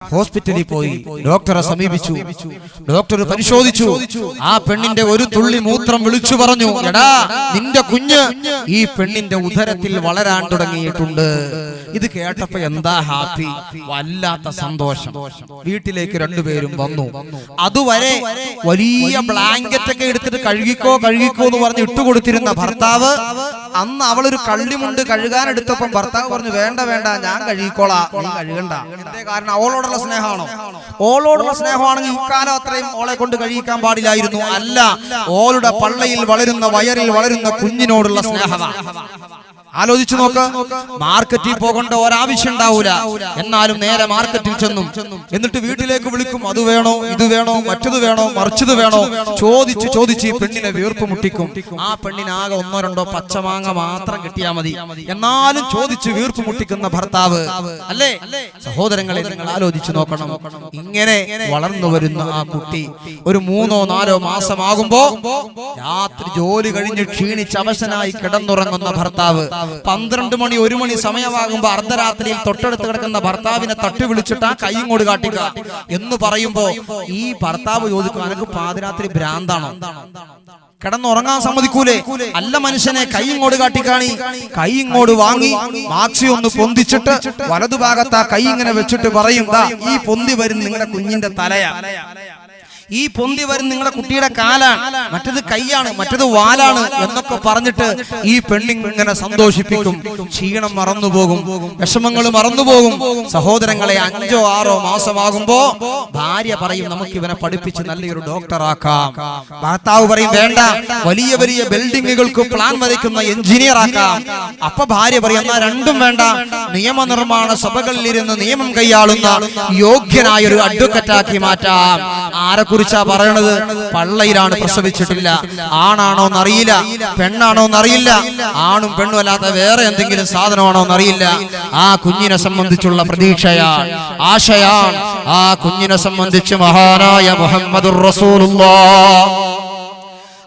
ഹോസ്പിറ്റലിൽ പോയി ഡോക്ടറെ സമീപിച്ചു. ഡോക്ടർ പരിശോധിച്ചു. ആ പെണ്ണിന്റെ ഒരു തുള്ളി മൂത്രം വിളിച്ചു പറഞ്ഞു, എടാ നിന്റെ കുഞ്ഞ് ഈ പെണ്ണിന്റെ ഉദരത്തിൽ വളരാൻ തുടങ്ങിയിട്ടുണ്ട്. ഇത് കേട്ടപ്പോ എന്താ ഹാപ്പി, വല്ലാത്ത സന്തോഷം. വീട്ടിലേക്ക് രണ്ടുപേരും വന്നു. അതുവരെ വലിയ ബ്ലാങ്കറ്റ് ഒക്കെ എടുത്തിട്ട് കഴുകിക്കോ എന്ന് പറഞ്ഞ് ഇട്ടുകൊടുത്തിരുന്ന ഭർത്താവ് അന്ന് അവളൊരു കള്ളിമുണ്ട് കഴുകാൻ എടുത്തപ്പം ഭർത്താവ് പറഞ്ഞു, വേണ്ട വേണ്ട ഞാൻ കഴുകിക്കോളാം, നീ കഴുകണ്ട. എന്തേ കാരണം? അവളോടുള്ള സ്നേഹമാണോ? ഓളോടുള്ള സ്നേഹമാണെങ്കിൽ ഇക്കാലം അത്രയും ഓളെ കൊണ്ട് കഴിയിക്കാൻ പാടില്ലായിരുന്നു. അല്ല, ഓളുടെ പള്ളയിൽ വളരുന്ന വയറിൽ വളരുന്ന കുഞ്ഞിനോടുള്ള സ്നേഹമാണ്. ആലോചിച്ചു നോക്ക്. മാർക്കറ്റിൽ പോകേണ്ട ഒരാവശ്യം ഉണ്ടാവൂല, എന്നാലും നേരെ മാർക്കറ്റിൽ ചെന്നും. എന്നിട്ട് വീട്ടിലേക്ക് വിളിക്കും, അത് വേണോ, ഇത് വേണോ, മറ്റത് വേണോ, മറിച്ചത് വേണോ, ചോദിച്ച് ഈ പെണ്ണിനെ വീർപ്പ് മുട്ടിക്കും. ആ പെണ്ണിനാകെ ഒന്നോ രണ്ടോ പച്ചമാങ്ങ മാത്രം കിട്ടിയാൽ മതി, എന്നാലും ചോദിച്ച് വീർപ്പ് മുട്ടിക്കുന്ന ഭർത്താവ് അല്ലേ? സഹോദരങ്ങളെ, നിങ്ങൾ ആലോചിച്ചു നോക്കണം. ഇങ്ങനെ വളർന്നു വരുന്ന ആ കുട്ടി ഒരു 3-4 മാസമാകുമ്പോ രാത്രി ജോലി കഴിഞ്ഞ് ക്ഷീണിച്ച് അവശനായി കിടന്നുറങ്ങുന്ന ഭർത്താവ് 12 മണി 1 മണി സമയമാകുമ്പോ അർദ്ധരാത്രിയിൽ തൊട്ടടുത്ത് കിടക്കുന്ന ഭർത്താവിനെ തട്ടി വിളിച്ചിട്ട് ആ കൈ ഇങ്ങോട്ട് കാട്ടിക്ക എന്ന് പറയുമ്പോ ഈ ഭർത്താവ് ചോദിക്കും, അനക്ക് പാതിരാത്രി ഭ്രാന്താണോ, കിടന്നുറങ്ങാൻ സമ്മതിക്കൂലേ? അല്ല മനുഷ്യനെ, കൈ ഇങ്ങോട്ട് കാട്ടിക്കാണി. കൈ ഇങ്ങോട്ട് വാങ്ങി മാക്സി ഒന്ന് പൊന്തിച്ചിട്ട് വലതുഭാഗത്ത് ആ കൈ ഇങ്ങനെ വെച്ചിട്ട് പറയും, ഈ പൊന്തി വരും നിങ്ങളുടെ കുഞ്ഞിന്റെ തലയാ, ഈ പൊന്തി വരും നിങ്ങളുടെ കുട്ടിയുടെ കാലാണ്, മറ്റത് കൈയാണ്, മറ്റത് വാലാണ് എന്നൊക്കെ പറഞ്ഞിട്ട് ഈ പെണ്ണിങ്ങനെ സന്തോഷിപ്പിക്കും. ക്ഷീണം മറന്നുപോകും, വിഷമങ്ങൾ മറന്നുപോകും. സഹോദരങ്ങളെ, 5-6 മാസമാകുമ്പോ ഭാര്യ പറയും, നമുക്ക് ഇവനെ പഠിപ്പിച്ച് നല്ലൊരു ഡോക്ടറാക്കാം. ഭർത്താവ് പറയും, വേണ്ട, വലിയ വലിയ ബിൽഡിങ്ങുകൾക്ക് പ്ലാൻ വരയ്ക്കുന്ന എഞ്ചിനീയർ ആക്കാം. അപ്പൊ ഭാര്യ പറയും, എന്നാ രണ്ടും വേണ്ട, നിയമനിർമ്മാണ സഭകളിൽ ഇരുന്ന് നിയമം കൈയാളുന്ന യോഗ്യനായ ഒരു അഡ്വക്കറ്റാക്കി മാറ്റാം. ആരെ കുറിച്ചാ പറയണത്? പള്ളയിലാണ്, പ്രസവിച്ചിട്ടില്ല. ആണാണോ എന്നറിയില്ല, പെണ്ണാണോ എന്നറിയില്ല, ആണും പെണ്ണും അല്ലാത്ത വേറെ എന്തെങ്കിലും സാധനമാണോ എന്നറിയില്ല. ആ കുഞ്ഞിനെ സംബന്ധിച്ചുള്ള പ്രതീക്ഷയാണ്, ആശയാണ്. ആ കുഞ്ഞിനെ സംബന്ധിച്ച് മഹാനായ മുഹമ്മദുർ റസൂലുള്ളാഹ്,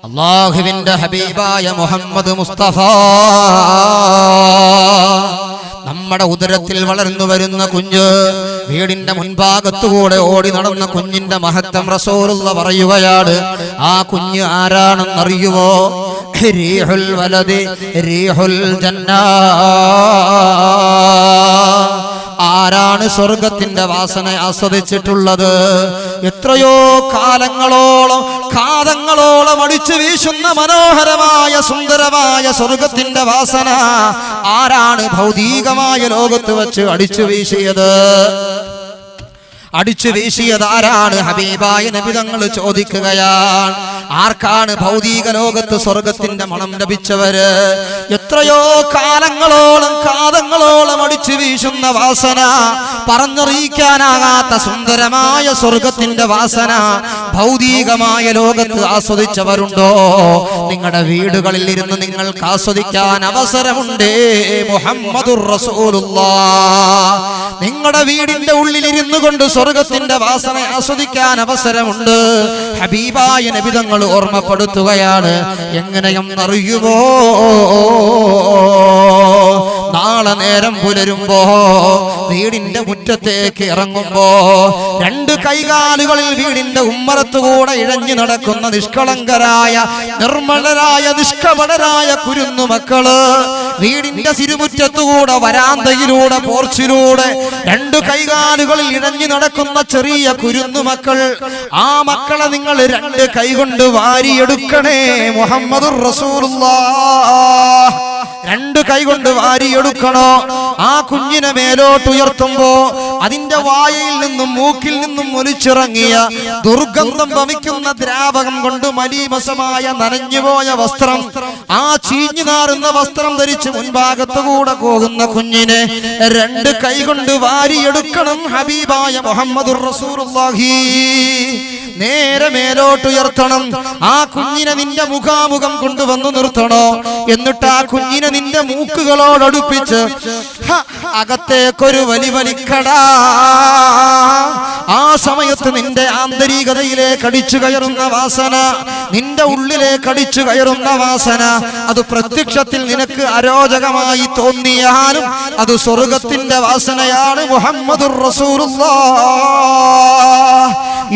അല്ലാഹുവിന്റെ ഹബീബായ മുഹമ്മദ് മുസ്തഫ, നമ്മുടെ ഉദരത്തിൽ വളർന്നു വരുന്ന കുഞ്ഞ്, വീടിന്റെ മുൻഭാഗത്തുകൂടെ ഓടി നടന്ന കുഞ്ഞിന്റെ മഹത്വം റസൂലുള്ളാഹ് പറയുകയാണ്. ആ കുഞ്ഞ് ആരാണെന്നറിയുവോ? റീഹുൽ വലദി റീഹുൽ ജന്നാ. ആരാണ് സ്വർഗത്തിന്റെ വാസന ആസ്വദിച്ചിട്ടുള്ളത്? എത്രയോ കാലങ്ങളോളം അടിച്ചു വീശുന്ന മനോഹരമായ സുന്ദരമായ സ്വർഗത്തിന്റെ വാസന ആരാണ് ഭൗതികമായ ലോകത്ത് വെച്ച് അടിച്ചു വീശിയത്? അടിച്ചു വീശിയത് ആരാണ്? ഹബീബായ നബി തങ്ങൾ ചോദിക്കുകയാണ്. ആർക്കാണ് ഭൗതിക ലോകത്ത് സ്വർഗത്തിന്റെ മണം ലഭിച്ചവര്? എത്രയോ കാലങ്ങളോളം അടിച്ചു വീശുന്ന വാസന, പറഞ്ഞറിയിക്കാനാകാത്ത സുന്ദരമായ സ്വർഗത്തിന്റെ വാസന ഭൗതികമായ ലോകത്ത് ആസ്വദിച്ചവരുണ്ടോ? നിങ്ങളുടെ വീടുകളിൽ ഇരുന്ന് നിങ്ങൾക്ക് ആസ്വദിക്കാൻ അവസരമുണ്ടേ. മുഹമ്മദുർ റസൂലുള്ളാഹ്, നിങ്ങളുടെ വീടിന്റെ ഉള്ളിലിരുന്നു കൊണ്ട് സ്വർഗത്തിന്റെ വാസന ആസ്വദിക്കാൻ അവസരമുണ്ട്. ഹബീബായ നബി തങ്ങൾ ഓർമ്മപ്പെടുത്തുകയാണ്. എങ്ങനെയെന്നറിയുമോ? നാളെ നേരം പുലരുമ്പോ വീടിന്റെ മുറ്റത്തേക്ക് ഇറങ്ങുമ്പോ 2 കൈകാലുകളിൽ വീടിന്റെ ഉമ്മറത്തുകൂടെ ഇഴഞ്ഞു നടക്കുന്ന നിഷ്കളങ്കരായ, നിർമ്മലരായ, നിഷ്കപടരായ കുരുന്നു മക്കള് വീടിന്റെ സിരുമുറ്റത്തുകൂടെ, വരാന്തയിലൂടെ, പോർച്ചിലൂടെ 2 കൈകാലുകളിൽ ഇഴഞ്ഞു നടക്കുന്ന ചെറിയ കുരുന്നു മക്കൾ, ആ മക്കളെ നിങ്ങൾ 2 കൈകൊണ്ട് വാരിയെടുക്കണേ. മുഹമ്മദുർ റസൂലുള്ളാഹ്, 2 കൈകൊണ്ട് വാരിയെടുക്കണോ? ആ കുഞ്ഞിനെ മേലോട്ടുയർത്തുമ്പോ അതിന്റെ വായയിൽ നിന്നും മൂക്കിൽ നിന്നും ഒലിച്ചിറങ്ങിയ ദുർഗന്ധം വമിക്കുന്ന ദ്രാവകം കൊണ്ട് മലീമസമായ നനഞ്ഞുപോയ വസ്ത്രം, ആ ചീഞ്ഞു നാറുന്ന വസ്ത്രം ധരിച്ച് മുൻഭാഗത്തുകൂടെ പോകുന്ന കുഞ്ഞിനെ 2 കൈകൊണ്ട് വാരിയെടുക്കണം. ഹബീബായ മുഹമ്മദുർ റസൂലുള്ളാഹി, നേരെ മേലോട്ടുയർത്തണം. ആ കുഞ്ഞിനെ നിന്റെ മുഖാമുഖം കൊണ്ടുവന്നു നിർത്തണോ? എന്നിട്ട് ആ കുഞ്ഞിനെ നിന്റെ മൂക്കുകളോടടുപ്പിച്ച് അകത്തേക്കൊരു വലിക്കടാ. ആ സമയത്ത് നിന്റെ ആന്തരികതയിലേക്ക് അടിച്ചു കയറുന്ന വാസന, നിന്റെ ഉള്ളിലേക്ക് അടിച്ചു കയറുന്ന വാസന, അത് പ്രത്യക്ഷത്തിൽ നിനക്ക് അരോചകമായി തോന്നിയാലും അത് സ്വർഗത്തിന്റെ വാസനയാണ്. മുഹമ്മദുർ റസൂലുള്ളാഹ്.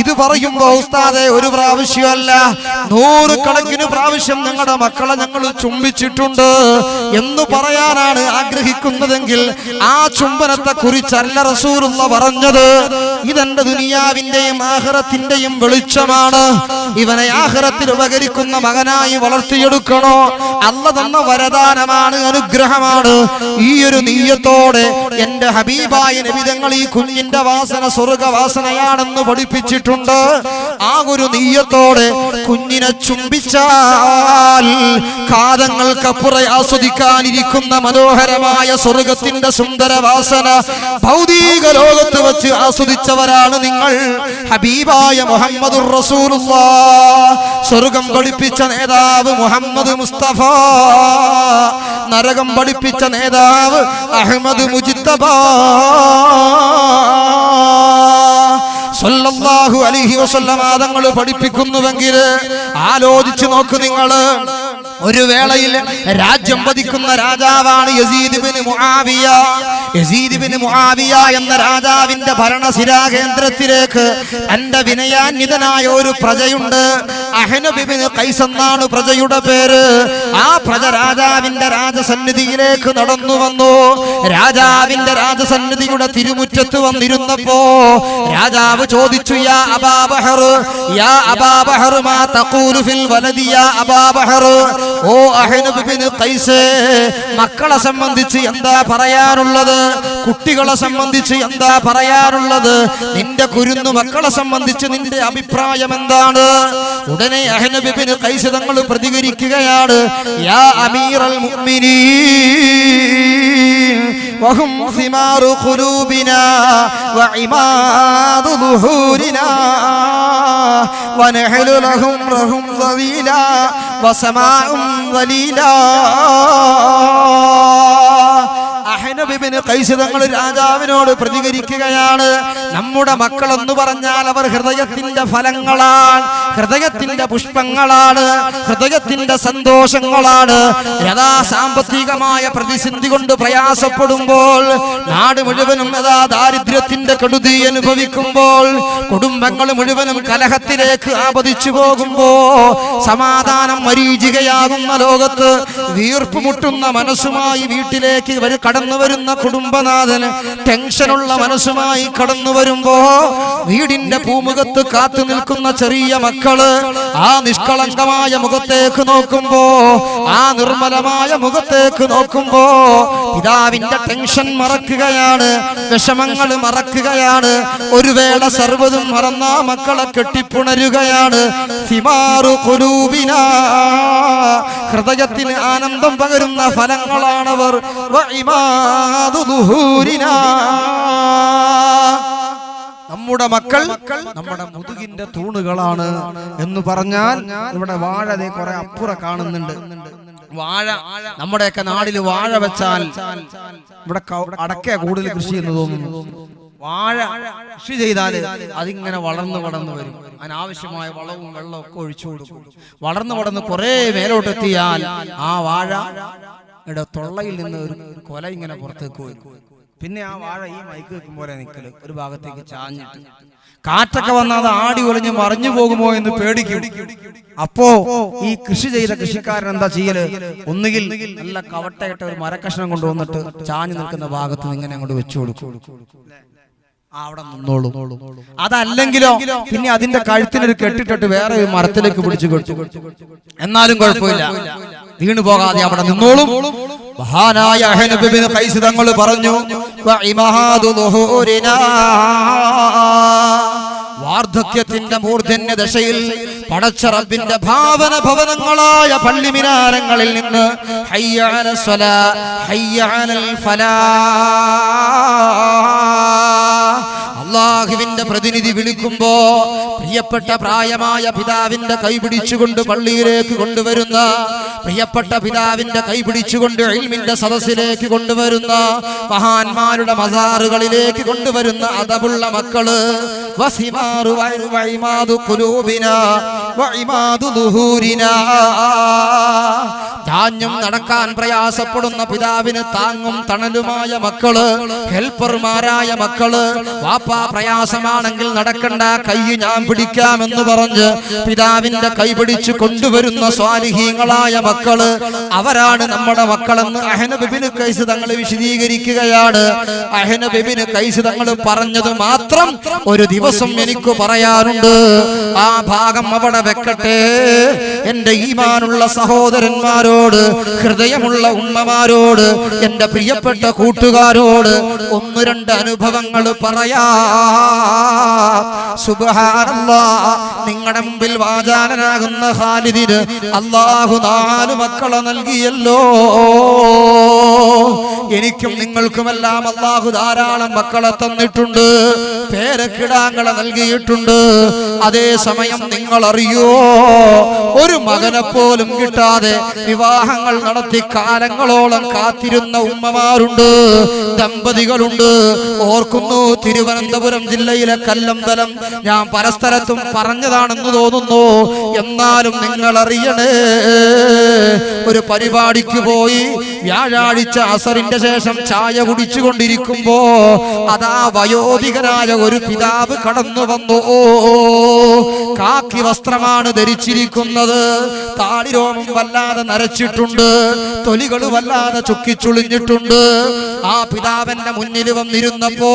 ഇത് പറയുമ്പോ ഉസ്താദെ ഒരു പ്രാവശ്യമല്ല 100 കണക്കിന് പ്രാവശ്യം ഞങ്ങളുടെ മക്കളെ ഞങ്ങൾ ചുംബിച്ചിട്ടുണ്ട് എന്ന് പറയാനാണ് ആഗ്രഹിക്കുന്നതെങ്കിൽ ആ ചുംബനത്തെ കുറിച്ചല്ല റസൂലുള്ളാഹ് പറഞ്ഞത്. ഇതെന്റെ ദുനിയാവിന്റെയും ആഖിറത്തിന്റെയും വെളിച്ചമാണ്. ഇവനെ ആഖിറത്തിൽ ഉപകരിക്കുന്ന മകനായി വളർത്തിയെടുക്കണോ. അല്ലാഹ് തന്ന വരദാനമാണ്, അനുഗ്രഹമാണ്. ഈ ഒരു നിയ്യത്തോടെ എന്റെ ഹബീബായ നബി തങ്ങൾ ഈ കുഞ്ഞിന്റെ വാസന സ്വർഗവാസനയാണെന്ന് പഠിപ്പിച്ചിട്ടുണ്ട്. ആ ഒരു നിയ്യത്തോടെ കുഞ്ഞിനെ ചുംബിച്ചാൽ കാതങ്ങൾക്കപ്പുറം ആസ്വദിക്കാനിരിക്കുന്ന മനോഹരമായ സ്വർഗത്തിന്റെ സുന്ദര വാസന ഭൗതിക ലോകത്ത് വെച്ച് ആസ്വദിച്ചവരാണ് നിങ്ങൾ. ഹബീബായ മുഹമ്മദുർ റസൂലുള്ളാഹ്, സ്വർഗം പഠിപ്പിച്ച നേതാവ് മുഹമ്മദ് മുസ്തഫ, നരകം പഠിപ്പിച്ച നേതാവ് അഹ്മദ് മുജ്തബ സല്ലല്ലാഹു അലൈഹി വസല്ലം തങ്ങൾ പഠിപ്പിക്കുന്നുവെങ്കിൽ ആലോചിച്ചു നോക്ക് നിങ്ങൾ. ഒരു വേളയിൽ രാജ്യം ഭരിക്കുന്ന രാജാവാണ് Yazid bin Muawiya. Yazid bin Muawiya എന്ന രാജാവിന്റെ ഭരണസിരാ കേന്ദ്രത്തിലേക്ക് തന്റെ വിനയാന്വിതനായ ഒരു പ്രജയുണ്ട്. അഹ്നബ് ബിൻ ഖൈസ് എന്നാണ് പ്രജയുടെ പേര്. ആ പ്രജ രാജാവിന്റെ രാജസന്നിധിയിലേക്ക് നടന്നു വന്നു. രാജാവിന്റെ രാജസന്നിധിയുടെ തിരുമുറ്റത്ത് വന്നിരുന്നപ്പോ രാജാവ് ചോദിച്ചു, യാ അബാ ബഹർ, യാ അബാ ബഹർ, മാ തഖൂലു ഫിൽ വലദി യാ അബാ ബഹർ. ഓ അഹ്നബ് ബിൻ ഖൈസ്, മക്കളെ സംബന്ധിച്ച് എന്താ പറയാനുള്ളത്? കുട്ടികളെ സംബന്ധിച്ച് എന്താ പറയാനുള്ളത്? നിന്റെ കുരുന്നു മക്കളെ സംബന്ധിച്ച് നിന്റെ അഭിപ്രായം എന്താണ്? ഉടനെ അഹ്നബ് ബിൻ ഖൈസ് തങ്ങൾ പ്രതികരിക്കുകയാണ്, യാ അമീറൽ മുഅ്മിനീൻ വഹും സിമാറു ഖുലൂബിനാ വഇമാദു ദുഹൂരിനാ വനഹലു ലഹും റഹും ദലീലാ വസമാഉം ദലീലാ. അഹ്നബ് ബിൻ ഖൈസ് തങ്ങൾ രാജാവിനോട് പ്രതികരിക്കുകയാണ്, നമ്മുടെ മക്കൾ എന്ന് പറഞ്ഞാൽ അവർ ഹൃദയത്തിന്റെ ഫലങ്ങളാണ്, ഹൃദയത്തിന്റെ പുഷ്പങ്ങളാണ്, ഹൃദയത്തിന്റെ സന്തോഷങ്ങളാണ്. യഥാ സാമ്പത്തികമായ പ്രതിസന്ധി കൊണ്ട് പ്രയാസപ്പെടുമ്പോൾ, നാട് മുഴുവനും യഥാ ദാരിദ്ര്യത്തിന്റെ കെടുതി അനുഭവിക്കുമ്പോൾ, കുടുംബങ്ങൾ മുഴുവനും കലഹത്തിലേക്ക് ആപതിച്ചു പോകുമ്പോ, സമാധാനം മരീചികയാകുന്ന ലോകത്ത് വീർപ്പ് മുട്ടുന്ന മനസ്സുമായി വീട്ടിലേക്ക് കടന്നു വരുന്ന കുടുംബനാഥന് ടെൻഷനുള്ള മനസ്സുമായി കടന്നു വരുമ്പോ, വീടിന്റെ പൂമുഖത്ത് കാത്തു നിൽക്കുന്ന ചെറിയ മക്കള് ആ നിഷ്കളങ്കമായ മുഖത്തേക്ക് നോക്കുമ്പോ, ആ നിർമ്മലമായ മുഖത്തേക്ക് നോക്കുമ്പോ പിതാവിന്റെ ടെൻഷൻ മറക്കുകയാണ്, വിഷമങ്ങൾ മറക്കുകയാണ്. ഒരു വേള സർവ്വതും മറന്ന മക്കളെ കെട്ടിപ്പുണരുകയാണ്. സിമാറു ഖുലൂബിനാ, ഹൃദയത്തിന് ആനന്ദം പകരുന്ന ഫലങ്ങളാണവർ. വഇമാദു ദുഹൂരിനാ, നമ്മുടെ മക്കൾ നമ്മുടെ മുതുകിന്റെ തൂണുകളാണ് എന്ന് പറഞ്ഞാൽ ഇവിടെ വാഴ കുറെ അപ്പുറം കാണുന്നുണ്ട്. വാഴ നമ്മുടെയൊക്കെ നാട്ടിൽ വാഴ വെച്ചാൽ ഇവിടെ അടക്ക കൂടുതൽ കൃഷി എന്ന് തോന്നുന്നു. വാഴ കൃഷി ചെയ്താല് അതിങ്ങനെ വളർന്നു വളർന്നു വരും. അനാവശ്യമായ വളവും വെള്ളവും ഒക്കെ ഒഴിച്ചു കൊടുക്കും. വളർന്ന് കുറെ മേലോട്ടെത്തിയാൽ ആ വാഴ തൊള്ളയിൽ നിന്ന് ഒരു കൊല ഇങ്ങനെ പുറത്തേക്ക് വരും. പിന്നെ ആ വാഴ ഈ മൈക്ക് വെക്കും പോലെ നിൽക്കല്, ഒരു ഭാഗത്തേക്ക് ചാഞ്ഞിട്ട് കാറ്റൊക്കെ വന്നാൽ അത് ആടി ഒളിഞ്ഞ് മറിഞ്ഞു പോകുമോ എന്ന് പേടിക്കും. അപ്പോ ഈ കൃഷി ചെയ്ത കൃഷിക്കാരൻ എന്താ ചെയ്യല്? ഒന്നുകിൽ നല്ല കവട്ടയിട്ട ഒരു മരക്കഷ്ണം കൊണ്ടുവന്നിട്ട് ചാഞ്ഞു നിൽക്കുന്ന ഭാഗത്ത് ഇങ്ങനെ അങ്ങോട്ട് വെച്ചു കൊടുക്കും, അവിടെ നിന്നോളൂ. അതല്ലെങ്കിലോ പിന്നെ അതിന്റെ കഴുത്തിനൊരു കെട്ടിട്ടിട്ട് വേറെ ഒരു മരത്തിലേക്ക് പിടിച്ചു കെട്ടു, എന്നാലും കുഴപ്പമില്ല, വീണു പോകാതെ അവിടെ നിന്നോളും. മഹാനായ അഹ്നബ് ബിൻ ഖൈസ് തങ്ങൾ പറഞ്ഞു, വഇമാദു ദുഹൂരിനാ, വാർദ്ധക്യത്തിന്റെ മൂർധന്യ ദശയിൽ പടച്ച റബ്ബിന്റെ ഭാവന ഭവനങ്ങളായ പള്ളി മിനാരങ്ങളിൽ നിന്ന് ഹയ്യ അലൽ സ്വലാ ഹയ്യ അലൽ ഫലാ, അള്ളാഹുവിന്റെ പ്രതിനിധി വിളിക്കുമ്പോ പ്രിയപ്പെട്ട പ്രായമായ പിതാവിന്റെ കൈപിടിച്ചുകൊണ്ട് പള്ളിയിലേക്ക് കൊണ്ടുവരുന്ന, പ്രിയപ്പെട്ട പിതാവിന്റെ കൈപിടിച്ചുകൊണ്ട് ഇൽമിന്റെ സദസ്സിലേക്ക് കൊണ്ടുവരുന്ന, മഹാന്മാരുടെ മസാറുകളിലേക്ക് കൊണ്ടുവരുന്ന അദബുള്ള മക്കള്, വസിമാറു വഇമാദു ഖുലൂബിനാ വഇമാദു ദുഹൂരിനാ. താഞ്ഞും നടക്കാൻ പ്രയാസപ്പെടുന്ന പിതാവിന് താങ്ങും തണലുമായ മക്കള്, ഹെൽപ്പർമാരായ മക്കള്, വാപ്പാ പ്രയാസമാണെങ്കിൽ നടക്കണ്ട, കൈ ഞാൻ പിടിക്കാമെന്ന് പറഞ്ഞ് പിതാവിന്റെ കൈ പിടിച്ചു കൊണ്ടുവരുന്ന സ്വാലിഹീങ്ങളായ മക്കള്, അവരാണ് നമ്മുടെ മക്കളെന്ന് അഹ്നബ് ഇബ്നു ഖൈസ് തങ്ങൾ വിശദീകരിക്കുകയാണ്. അഹ്നബ് ഇബ്നു ഖൈസ് തങ്ങൾ പറഞ്ഞത് മാത്രം ഒരു ദിവസം എനിക്ക് പറയാനുണ്ട്. ആ ഭാഗം അവിടെ വെക്കട്ടെ. എന്റെ ഈമാനുള്ള സഹോദരന്മാരോട്, ഹൃദയമുള്ള ഉമ്മമാരോട്, എന്റെ പ്രിയപ്പെട്ട കൂട്ടുകാരോട് ഒന്ന് രണ്ട് അനുഭവങ്ങൾ പറയാ. സുബ്ഹാനല്ലാഹ്, നിങ്ങളുടെ മുമ്പിൽ വാചാലനാകുന്ന ഖാലിദിന് അല്ലാഹു 4 മക്കളെ നൽകിയല്ലോ. എനിക്കും നിങ്ങൾക്കുമെല്ലാം അല്ലാഹു ധാരാളം മക്കളെ തന്നിട്ടുണ്ട്, പേരക്കിടാങ്ങളെ നൽകിയിട്ടുണ്ട്. അതേസമയം നിങ്ങൾ അറിയോ, ഒരു മകനെ പോലും കിട്ടാതെ വിവാഹങ്ങൾ നടത്തി കാലങ്ങളോളം കാത്തിരുന്ന ഉമ്മമാരുണ്ട്, ദമ്പതികളുണ്ട്. ഓർക്കുന്നു, തിരുവനന്തപുരം ജില്ലയിലെ കല്ലമ്പലം. ഞാൻ പല സ്ഥലത്തും പറഞ്ഞതാണെന്ന് തോന്നുന്നു, എന്നാലും നിങ്ങൾ അറിയണേ. ഒരു പരിപാടിക്ക് പോയി വ്യാഴാഴ്ച അസറിന്റെ ശേഷം ചായ കുടിച്ചുകൊണ്ടിരിക്കുമ്പോ അതാ വയോധികനായ ഒരു പിതാവ് കടന്നു വന്നു. കാക്കി വസ്ത്രമാണ് ധരിച്ചിരിക്കുന്നത്, താടിരോമം വല്ലാതെ നരച്ചിട്ടുണ്ട്, തൊലികൾ വല്ലാതെ ചുക്കിച്ചുളിഞ്ഞിട്ടുണ്ട്. ആ പിതാവിന്റെ മുന്നിൽ വന്നിരുന്നപ്പോ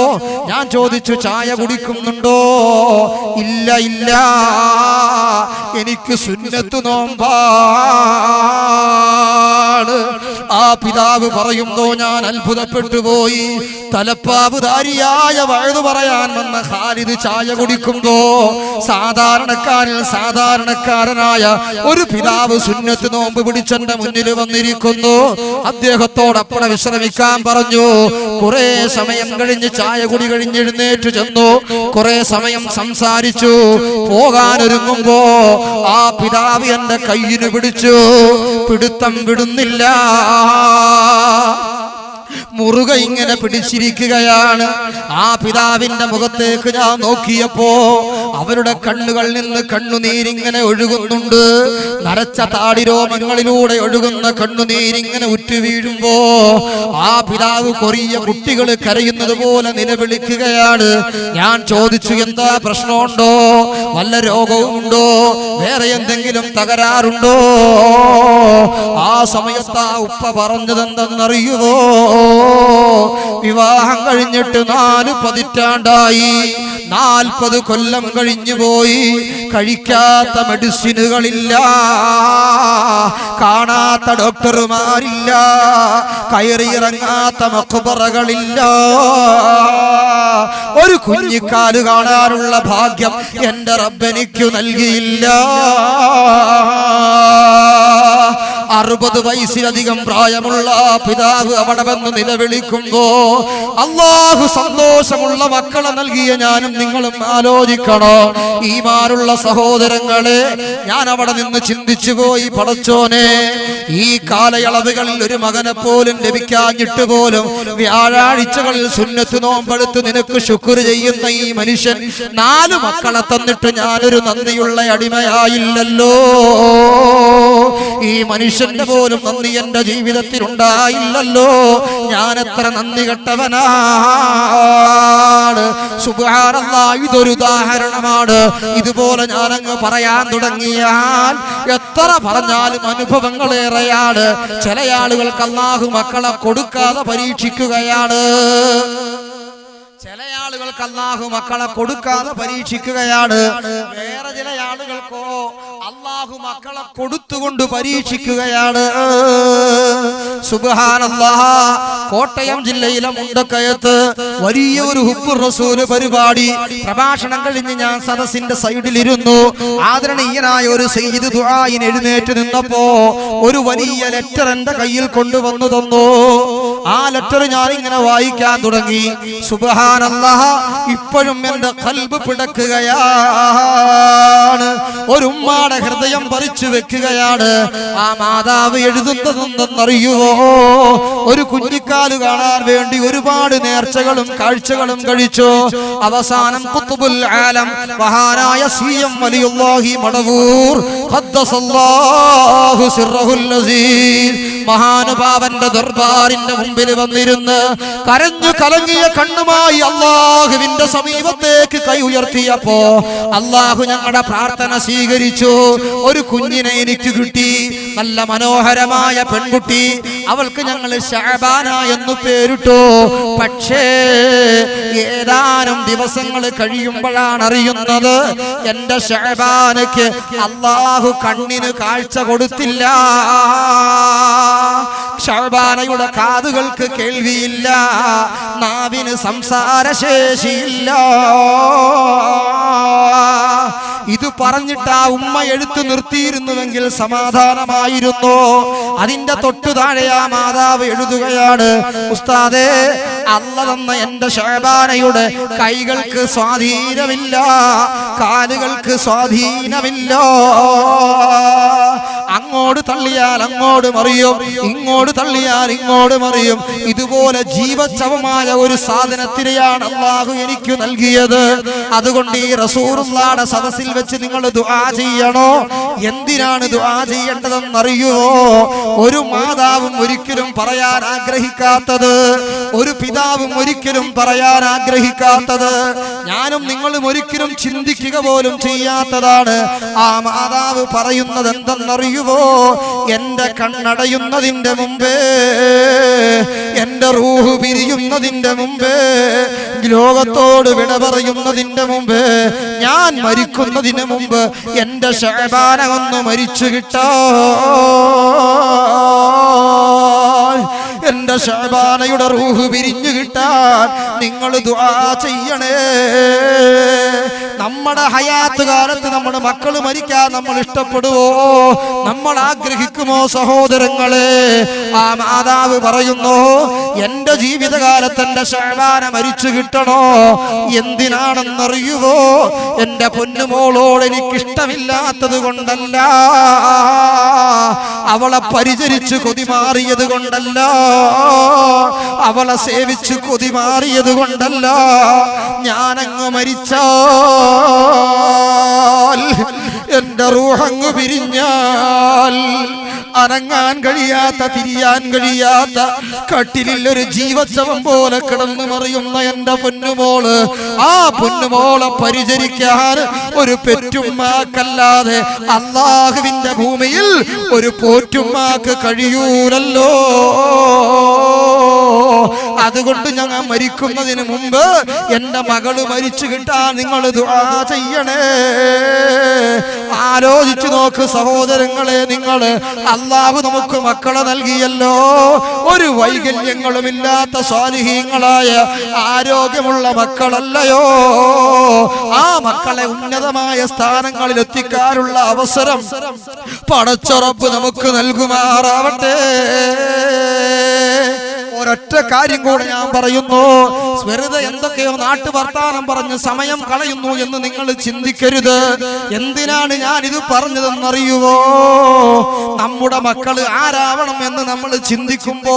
ഞാൻ ചോദിച്ചു, ചായ കുടിക്കുന്നുണ്ടോ? ഇല്ല ഇല്ല, എനിക്ക് സുന്നത്ത് നോമ്പാണ്. ആ പിതാവ് പറയുന്നു, ഞാൻ അത്ഭുതപ്പെട്ടു പോയി. തലപ്പാവുധാരിയായ വഴുതു പറയാൻ വന്ന ഖാലിദ് ചായ കുടിക്കുമ്പോ സാധാരണക്കാരിൽ സാധാരണക്കാരനായ ഒരു പിതാവ് സുന്നത്ത് നോമ്പ് പിടിച്ചെന്റെ മുന്നിൽ വന്നിരിക്കുന്നു. അദ്ദേഹത്തോടപ്പടെ വിശ്രമിക്കാൻ പറഞ്ഞു. കുറെ സമയം കഴിഞ്ഞ് ചായ കുടി കഴിഞ്ഞ് എഴുന്നേറ്റ് ചെന്നു. കുറെ സമയം സംസാരിച്ചു. പോകാനൊരുങ്ങുമ്പോ ആ പിതാവ് എന്റെ കയ്യിന് പിടിച്ചു. പിടുത്തം വിടുന്നില്ല, മുറുക ഇങ്ങനെ പിടിച്ചിരിക്കുകയാണ്. ആ പിതാവിന്റെ മുഖത്തേക്ക് ഞാൻ നോക്കിയപ്പോ അവരുടെ കണ്ണുകളിൽ നിന്ന് കണ്ണുനീരിങ്ങനെ ഒഴുകുന്നുണ്ട്. നരച്ച താടിരോമങ്ങളിലൂടെ ഒഴുകുന്ന കണ്ണുനീരിങ്ങനെ ഉറ്റു വീഴുമ്പോ ആ പിതാവ് കൊറിയ കുട്ടികൾ കരയുന്നത് പോലെ നിലവിളിക്കുകയാണ്. ഞാൻ ചോദിച്ചു, എന്താ പ്രശ്നമുണ്ടോ? വല്ല രോഗവുമുണ്ടോ? വേറെ എന്തെങ്കിലും തകരാറുണ്ടോ? ആ സമയത്ത് ആ ഉപ്പ പറഞ്ഞതെന്തെന്നറിയുമോ? വിവാഹം കഴിഞ്ഞിട്ട് 4 പതിറ്റാണ്ടായി, 40 കൊല്ലം കഴിഞ്ഞു പോയി. കഴിക്കാത്ത മെഡിസിനുകളില്ല, കാണാത്ത ഡോക്ടർമാരില്ല, കയറിയിറങ്ങാത്ത മഖ്ബറകളില്ല. ഒരു കുഞ്ഞിക്കാല് കാണാനുള്ള ഭാഗ്യം എന്റെ റബ്ബെനിക്കു നൽകിയില്ല. 60 വയസ്സിലധികം പ്രായമുള്ള പിതാവ് അവിടെ വന്ന് നിലവിളിക്കുമ്പോ അല്ലാഹു സന്തോഷമുള്ള മക്കളെ നൽകിയ ഞാനും നിങ്ങളും ആലോചിക്കണോ? ഈമാനുള്ള സഹോദരങ്ങളെ, ഞാൻ അവിടെ നിന്ന് ചിന്തിച്ചു പോയി, പടച്ചോനെ, ഈ കാലയളവുകളിൽ ഒരു മകനെ പോലും ലഭിക്കാഞ്ഞിട്ട് പോലും വ്യാഴാഴ്ചകളിൽ സുന്നത്ത് നോമ്പെടുത്ത് നിനക്ക് ശുക്ർ ചെയ്യുന്ന ഈ മനുഷ്യൻ 4 മക്കളെ തന്നിട്ട് ഞാനൊരു നന്ദിയുള്ള അടിമയായില്ലല്ലോ. ഈ മനുഷ്യന്റെ പോലും നന്ദി എന്റെ ജീവിതത്തിൽ ഉണ്ടായില്ലല്ലോ. ഞാൻ എത്ര നന്ദി കെട്ടവനാണ്. സുബ്ഹാനല്ലാഹ്, ഇതൊരു ഉദാഹരണമാണ്. ഇതുപോലെ ഞാനങ്ങ് പറയാൻ തുടങ്ങിയാൽ എത്ര പറഞ്ഞാലും അനുഭവങ്ങളേറെയാണ്. ചില ആളുകൾക്ക് അല്ലാഹു മക്കളെ കൊടുക്കാതെ പരീക്ഷിക്കുകയാണ്. ചില ആളുകൾക്ക് അല്ലാഹു മക്കളെ കൊടുക്കാതെ പരീക്ഷിക്കുകയാണ്. വേറെ ചില ആളുകൾക്കോ അല്ലാഹു അല്ലാഹു മക്കളെ കൊടുത്തുകൊണ്ട് പരീക്ഷിക്കുകയാണ്. സുബ്ഹാനല്ലാഹ്. കോട്ടയം ജില്ലയിലെ മുണ്ടക്കയത്ത് വലിയ ഒരു ഹുബ്ബുർ റസൂൽ പരിപാടി പ്രഭാഷണം കഴിഞ്ഞ് ഞാൻ സദസ്സിന്റെ സൈഡിലിരുന്നു. ആദരണീയനായ ഒരു സയ്യിദ് ദുആയിന് എഴുന്നേറ്റ് നിന്നപ്പോ ഒരു വലിയ ലെറ്റർ എന്റെ കയ്യിൽ കൊണ്ടുവന്നു തന്നു. ആ ലെറ്റർ ഞാൻ ഇങ്ങനെ വായിക്കാൻ തുടങ്ങി. സുബ്ഹാനല്ലാഹ്. ഇപ്പോഴും എന്റെ ഖൽബ് പിടക്കുകയാണ്. ഒരു ഉമ്മയുടെ ഹൃദയം പറിച്ചു വെക്കുകയാണ്. ആ മാതാവ് എഴുതുന്നതെന്തെന്നറിയുവോ? ഒരു കുഞ്ഞിക്കാല് കാണാൻ വേണ്ടി ഒരുപാട് നേർച്ചകളും കാഴ്ചകളും കഴിച്ചു. അവസാനം ഖുത്ബുൽ ആലം മഹാനായ സിഎം വലിയുല്ലാഹി മടവൂർ ഖദ്ദസല്ലാഹു സിർറഹുൽ അസീസ് മഹാനുഭാവന്റെ ദർബാറിന്റെ മുമ്പിൽ വന്നിരുന്ന് കരഞ്ഞു കലങ്ങിയ കണ്ണുമായി അല്ലാഹുവിന്റെ സമീപത്തേക്ക് കൈ ഉയർത്തിയപ്പോ അല്ലാഹു ഞങ്ങളുടെ പ്രാർത്ഥന സ്വീകരിച്ചു. ഒരു കുഞ്ഞിനെ എനിക്ക് കിട്ടി. നല്ല മനോഹരമായ പെൺകുട്ടി. അവൾക്ക് ഞങ്ങൾ ശഅബാന എന്ന് പേരിട്ടു. പക്ഷേ ഏതാനും ദിവസങ്ങൾ കഴിയുമ്പോഴാണ് അറിയുന്നത് എന്റെ ശഅബാനക്ക് അല്ലാഹു കണ്ണിന് കാഴ്ച കൊടുത്തില്ല. ശഅബാനയുടെ കാതുകൾക്ക് കേൾവിയില്ല. നാവിന് സംസാരശേഷിയില്ല. ഇത് പറഞ്ഞിട്ട് ആ ഉമ്മ എഴുത്തു നിർത്തിയിരുന്നുവെങ്കിൽ സമാധാനമായിരുന്നു. അതിന്റെ തൊട്ടു താഴെ ആ മാതാവ് എഴുതുകയാണ്, ഉസ്താദേ, അല്ല തന്ന എന്റെ ശഅബാനയുടെ കൈകൾക്ക് സ്വാധീനമില്ല, കാലുകൾക്ക് സ്വാധീനമില്ല. അങ്ങോട്ട് തള്ളിയാൽ അങ്ങോട്ട് മറിയും, ഇങ്ങോട്ട് തള്ളിയാൽ ഇങ്ങോട്ട് മറിയും. ഇതുപോലെ ജീവച്ഛവമായ ഒരു സാധനത്തിനെയാണ് അല്ലാഹു എനിക്ക് നൽകിയത്. അതുകൊണ്ട് ഈ റസൂലുള്ളാഹിയുടെ സദസ്സിൽ വെച്ച് നിങ്ങൾ ദുആ ചെയ്യണോ? എന്തിനാണ് ദുആ ചെയ്യേണ്ടതെന്നറിയുമോ? ഒരു മാതാവും ഒരിക്കലും പറയാൻ ആഗ്രഹിക്കാത്തത്, ഒരു പിതാവും ഒരിക്കലും പറയാൻ ആഗ്രഹിക്കാത്തത്, ഞാനും നിങ്ങളും ഒരിക്കലും ചിന്തിക്കുക പോലും ചെയ്യാത്തതാണ്. ആ മാതാവ് പറയുന്നത് എന്തെന്നറിയുമോ? എന്റെ കണ്ണടയുന്നതിന്റെ മുമ്പേ, എന്റെ റൂഹ് പിരിയുന്നതിന്റെ മുമ്പേ, ലോകത്തോട് വിട പറയുന്നതിന്റെ മുമ്പേ, ഞാൻ മരിക്കുന്നതിന് മുമ്പ് എന്റെ ശഅബാന ഒന്ന് മരിച്ചു കിട്ടാൻ, എന്റെ ശഅബാനയുടെ റൂഹ് പിരിഞ്ഞു കിട്ടാൻ നിങ്ങൾ ദുആ ചെയ്യണേ. നമ്മുടെ ഹയാത്ത് കാലത്ത് നമ്മുടെ മക്കൾ മരിക്കാൻ നമ്മൾ ഇഷ്ടപ്പെടുവോ? നമ്മൾ ആഗ്രഹിക്കുമോ? സഹോദരങ്ങളെ, ആ മാതാവ് പറയുന്നു, എന്റെ ജീവിതകാലത്ത് എന്റെ ശഅബാന മരിച്ചു കിട്ടണോ? എന്തിനാണെന്നറിയുവോ? എന്റെ പൊന്നുമോളോട് എനിക്കിഷ്ടമില്ലാത്തത് കൊണ്ടല്ല, അവളെ പരിചരിച്ച് കൊതിമാറിയത് കൊണ്ടല്ല, അവളെ സേവിച്ച് കൊതിമാറിയത് കൊണ്ടല്ല. ഞാനങ്ങ് മരിച്ചാൽ, എന്റെ റൂഹങ്ങ് പിരിഞ്ഞാൽ അനങ്ങാൻ കഴിയാത്ത, തിരിയാൻ കഴിയാത്ത കട്ടിലിൽ ഒരു ജീവച്ഛവം പോലെ കിടന്നു മറിയുന്ന എന്റെ പൊന്നുമോള്, ആ പൊന്നുമോളെ പരിചരിക്കാൻ ഒരു പെറ്റുമ്മാക്കല്ലാതെ അല്ലാഹുവിന്റെ ഭൂമിയിൽ ഒരു പോറ്റുമ്മാക്ക് കഴിയൂലല്ലോ. അതുകൊണ്ട് ഞങ്ങൾ മരിക്കുന്നതിന് മുമ്പ് എന്റെ മകള് മരിച്ചു കിട്ടാൻ നിങ്ങൾ ദുആ ചെയ്യണേ. ആലോചിച്ചു നോക്ക് സഹോദരങ്ങളെ, നിങ്ങൾ അല്ലാഹു നമുക്ക് മക്കളെ നൽകിയല്ലോ. ഒരു വൈകല്യങ്ങളുമില്ലാത്ത സ്വാലിഹീങ്ങളായ ആരോഗ്യമുള്ള മക്കളല്ലയോ? ആ മക്കളെ ഉന്നതമായ സ്ഥാനങ്ങളിൽ എത്തിക്കാനുള്ള അവസരം പടച്ച റബ്ബ് നമുക്ക് നൽകുമാറാവട്ടെ. ഒരൊറ്റ കാര്യം കൂടെ ഞാൻ പറയുന്നു, വെറുതെ എന്തൊക്കെയോ നാട്ടുവർത്താനം പറഞ്ഞ് സമയം കളയുന്നു എന്ന് നിങ്ങൾ ചിന്തിക്കരുത്. എന്തിനാണ് ഞാൻ ഇത് പറഞ്ഞതെന്നറിയുവോ? നമ്മുടെ മക്കള് ആരാവണം എന്ന് നമ്മൾ ചിന്തിക്കുമ്പോ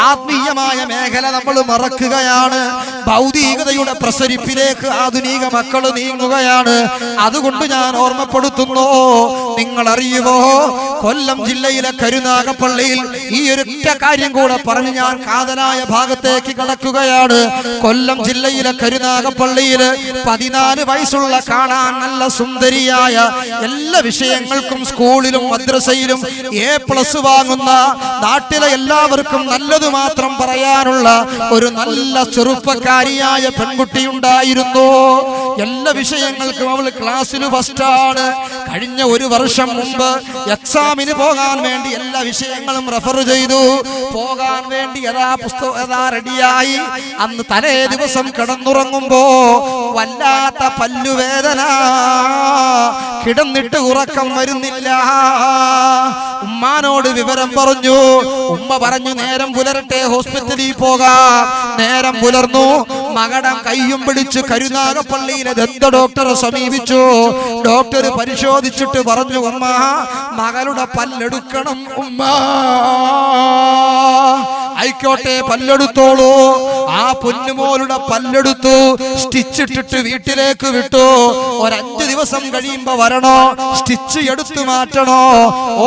ആത്മീയമായ മേഖല നമ്മൾ മറക്കുകയാണ്. ഭൗതികതയുടെ പ്രസരിപ്പിലേക്ക് ആധുനിക മക്കൾ നീങ്ങുകയാണ്. അതുകൊണ്ട് ഞാൻ ഓർമ്മപ്പെടുത്തുന്നു, നിങ്ങൾ അറിയുമോ, കൊല്ലം ജില്ലയിലെ കരുനാഗപ്പള്ളിയിൽ ഈ ഒരൊറ്റ കാര്യം കൂടെ പറഞ്ഞ് ഞാൻ കാതലായ ഭാഗത്തേക്ക് കടക്കുകയാണ്. കൊല്ലം ജില്ലയിലെ കരുനാഗപ്പള്ളിയിൽ 14 വയസ്സുള്ള കാണാൻ നല്ല സുന്ദരിയായ, എല്ലാ വിഷയങ്ങൾക്കും സ്കൂളിലും മദ്രസയിലും A+ വാങ്ങുന്ന, നാട്ടിലെ എല്ലാവർക്കും നല്ലത് മാത്രം പറയാനുള്ള ഒരു നല്ല ചെറുപ്പക്കാരി ചെറുപ്പക്കാരിയായ പെൺകുട്ടിയുണ്ടായിരുന്നു. എല്ലാ വിഷയങ്ങൾക്കും അവൾ ക്ലാസ്സിൽ ഫസ്റ്റാണ്. കഴിഞ്ഞ ഒരു വർഷം മുമ്പ് എക്സാമിന് പോകാൻ വേണ്ടി എല്ലാ വിഷയങ്ങളും റെഫർ ചെയ്തു. പോകാൻ വേണ്ടി പുസ്തകം റെഡിയായി. അന്ന് തലേ ദിവസം കിടന്നുറങ്ങുമ്പോ വല്ലാത്ത പല്ലുവേദന, കിടന്നിട്ട് ഉറക്കം വരുന്നില്ല. ഉമ്മാനോട് വിവരം പറഞ്ഞു. ഉമ്മ പറഞ്ഞു നേരം പുലരട്ടെ, ഹോസ്പിറ്റലിൽ പോകാം. നേരം പുലർന്നു. മകടം കയ്യും പിടിച്ച് കരുനാഗപ്പള്ളിയിലെ ദന്ത ഡോക്ടറെ സമീപിച്ചു. ഡോക്ടർ പരിശോധിച്ചിട്ട് പറഞ്ഞു, ഉമ്മ മകളുടെ പല്ലെടുക്കണം. ഉമ്മ ആയിക്കോട്ടെ, പല്ലെടുത്തോളൂ. ആ പൊന്നുമോളുടെ പല്ലെടുത്തു. സ്റ്റിച്ചിട്ടിട്ട് വീട്ടിലേക്ക് വിട്ടു. 5 ദിവസം കഴിയുമ്പോ വരണോ, സ്റ്റിച്ച് എടുത്തു മാറ്റണോ?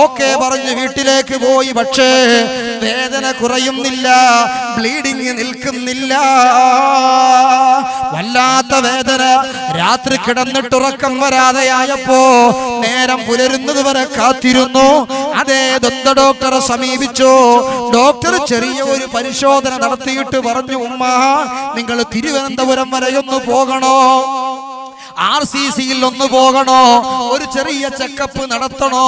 ഓക്കെ പറഞ്ഞ് വീട്ടിലേക്ക് പോയി. പക്ഷേ വേദന കുറയുന്നില്ല, ബ്ലീഡിങ് നിൽക്കുന്നില്ല. വല്ലാത്ത വേദന. രാത്രി കിടന്നിട്ടുറക്കം വരാതെയായപ്പോ നേരം പുലരുന്നത് വരെ കാത്തിരുന്നു. അതേ ദന്ത ഡോക്ടറെ സമീപിച്ചു. ഡോക്ടർ ചെറിയ ഒരു പരിശോധന നടത്തിയിട്ട് പറഞ്ഞു, ഉമ്മ നിങ്ങൾ തിരുവനന്തപുരം വരെ ഒന്ന് പോകണോ, RCCയിൽ ഒന്ന് പോകണോ, ഒരു ചെറിയ ചെക്കപ്പ് നടത്തണോ?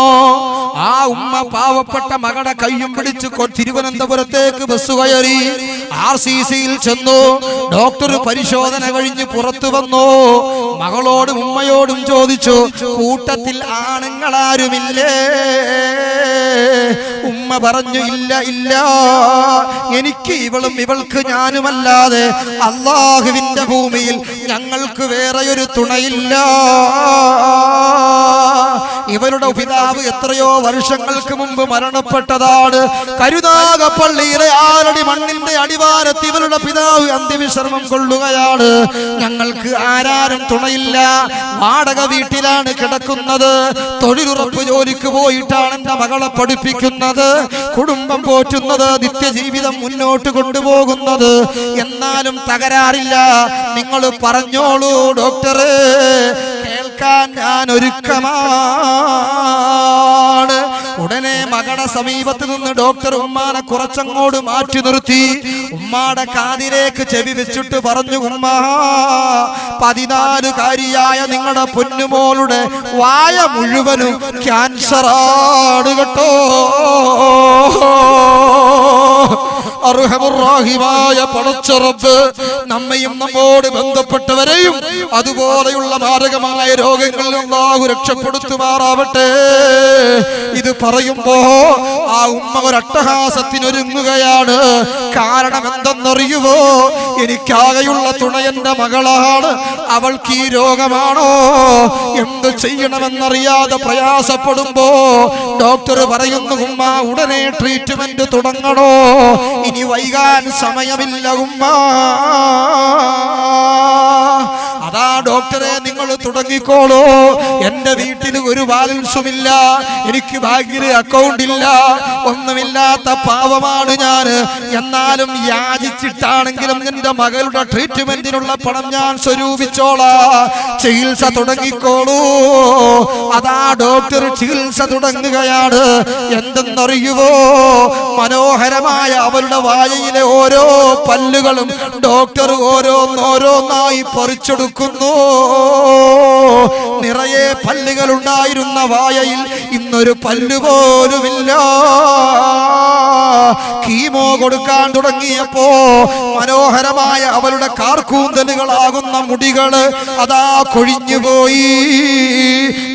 ആ ഉമ്മ പാവപ്പെട്ട മകളുടെ കയ്യും പിടിച്ച് തിരുവനന്തപുരത്തേക്ക് ബസ് കയറി. RCCയിൽ ചെന്നു. ഡോക്ടർ പരിശോധന കഴിഞ്ഞ് പുറത്തു വന്നു. മകളോടും ഉമ്മയോടും ചോദിച്ചു, കൂട്ടത്തിൽ ആണുങ്ങളാരുമില്ലേ? ഉമ്മ പറഞ്ഞു, ഇല്ല ഇല്ല, എനിക്ക് ഇവളും ഇവൾക്ക് ഞാനുമല്ലാതെ അല്ലാഹുവിന്റെ ഭൂമിയിൽ ഞങ്ങൾക്ക് വേറെ ഒരു തുണയില്ല. ഇവരുടെ പിതാവ് എത്രയോ വർഷങ്ങൾക്ക് മുമ്പ് മരണപ്പെട്ടതാണ്. കരുനാഗപ്പള്ളിയിലെ 6 അടി മണ്ണിന്റെ അടിവാരത്ത് ഇവരുടെ പിതാവ് അന്ത്യവിശ്രമം കൊള്ളുകയാണ്. ഞങ്ങൾക്ക് ആരാരും തുണയില്ല. വാടക വീട്ടിലാണ് കിടക്കുന്നത്. തൊഴിലുറപ്പ് ജോലിക്ക് പോയിട്ടാണ് എന്റെ മകളെ പഠിപ്പിക്കുന്നത്, കുടുംബം പോറ്റുന്നത്, നിത്യജീവിതം മുന്നോട്ട് കൊണ്ടുപോകുന്നത്. എന്നാലും തകരാറില്ല. നിങ്ങൾ പറഞ്ഞോളൂ ഡോക്ടറെ, കേൾക്കാൻ ഞാൻ ഒരുക്കമാണ്. ഉടനെ മകളുടെ സമീപത്ത് നിന്ന് ഡോക്ടർ ഉമ്മാനെ കുറച്ചങ്ങോട്ട് മാറ്റി നിർത്തി. ഉമ്മാടെ കാതിലേക്ക് ചെവി വെച്ചിട്ട് പറഞ്ഞു, ഉമ്മ 14കാരിയായ നിങ്ങളുടെ പൊന്നുമോളുടെ വായ മുഴുവനും ക്യാൻസറാണ് കേട്ടോ. അർഹമുർറാഹിമായ പടച്ച റബ്ബ് നമ്മയും നമ്മോട് ബന്ധപ്പെട്ടവരെയും അതുപോലെയുള്ള മാരകമായ രോഗങ്ങളിൽ അല്ലാഹു രക്ഷപ്പെടുത്തുമാറാവട്ടെ. ഇത് പറയുമ്പോ ആ ഉമ്മ ഒരു അട്ടഹാസത്തിനൊരുങ്ങുകയാണ്. കാരണം എന്തെന്നറിയുമോ? എനിക്കാകെയുള്ള തുണ എന്റെ മകളാണ്. അവൾക്ക് ഈ രോഗമാണോ, എന്ത് ചെയ്യണമെന്നറിയാതെ പ്രയാസപ്പെടുമ്പോ ഡോക്ടർ പറയുന്നു, ഉമ്മ ഉടനെ ട്രീറ്റ്മെന്റ് തുടങ്ങണോ, ഇനി വൈകാൻ സമയമില്ല ഉമ്മ. അതാ ഡോക്ടറെ നിങ്ങൾ തുടങ്ങിക്കോളൂ. എന്റെ വീട്ടിൽ ഒരു ബാലൻസുമില്ല, എനിക്ക് ബാങ്കില് അക്കൗണ്ട് ഇല്ല, ഒന്നുമില്ലാത്ത പാവമാണ് ഞാൻ. എന്നാലും യാചിച്ചിട്ടാണെങ്കിലും എന്റെ മകളുടെ ട്രീറ്റ്മെന്റിനുള്ള പണം ഞാൻ സ്വരൂപിച്ചോളാം. ചികിത്സ തുടങ്ങിക്കോളൂ. അതാ ഡോക്ടർ ചികിത്സ തുടങ്ങുകയാണ്. എന്തെന്നറിയുവോ? മനോഹരമായ അവളുടെ വായയിലെ ഓരോ പല്ലുകളും ഡോക്ടർ ഓരോന്നോരോന്നായി പറിച്ചെടുക്കുന്നു. നിറയെ പല്ലുകൾ ഉണ്ടായിരുന്ന വായയിൽ ഇന്നൊരു പല്ല് പോലുമില്ല. കീമോ കൊടുക്കാൻ തുടങ്ങിയപ്പോ മനോഹരമായ അവളുടെ കാർക്കൂന്തലുകളാകുന്ന മുടികള് അതാ കൊഴിഞ്ഞുപോയി,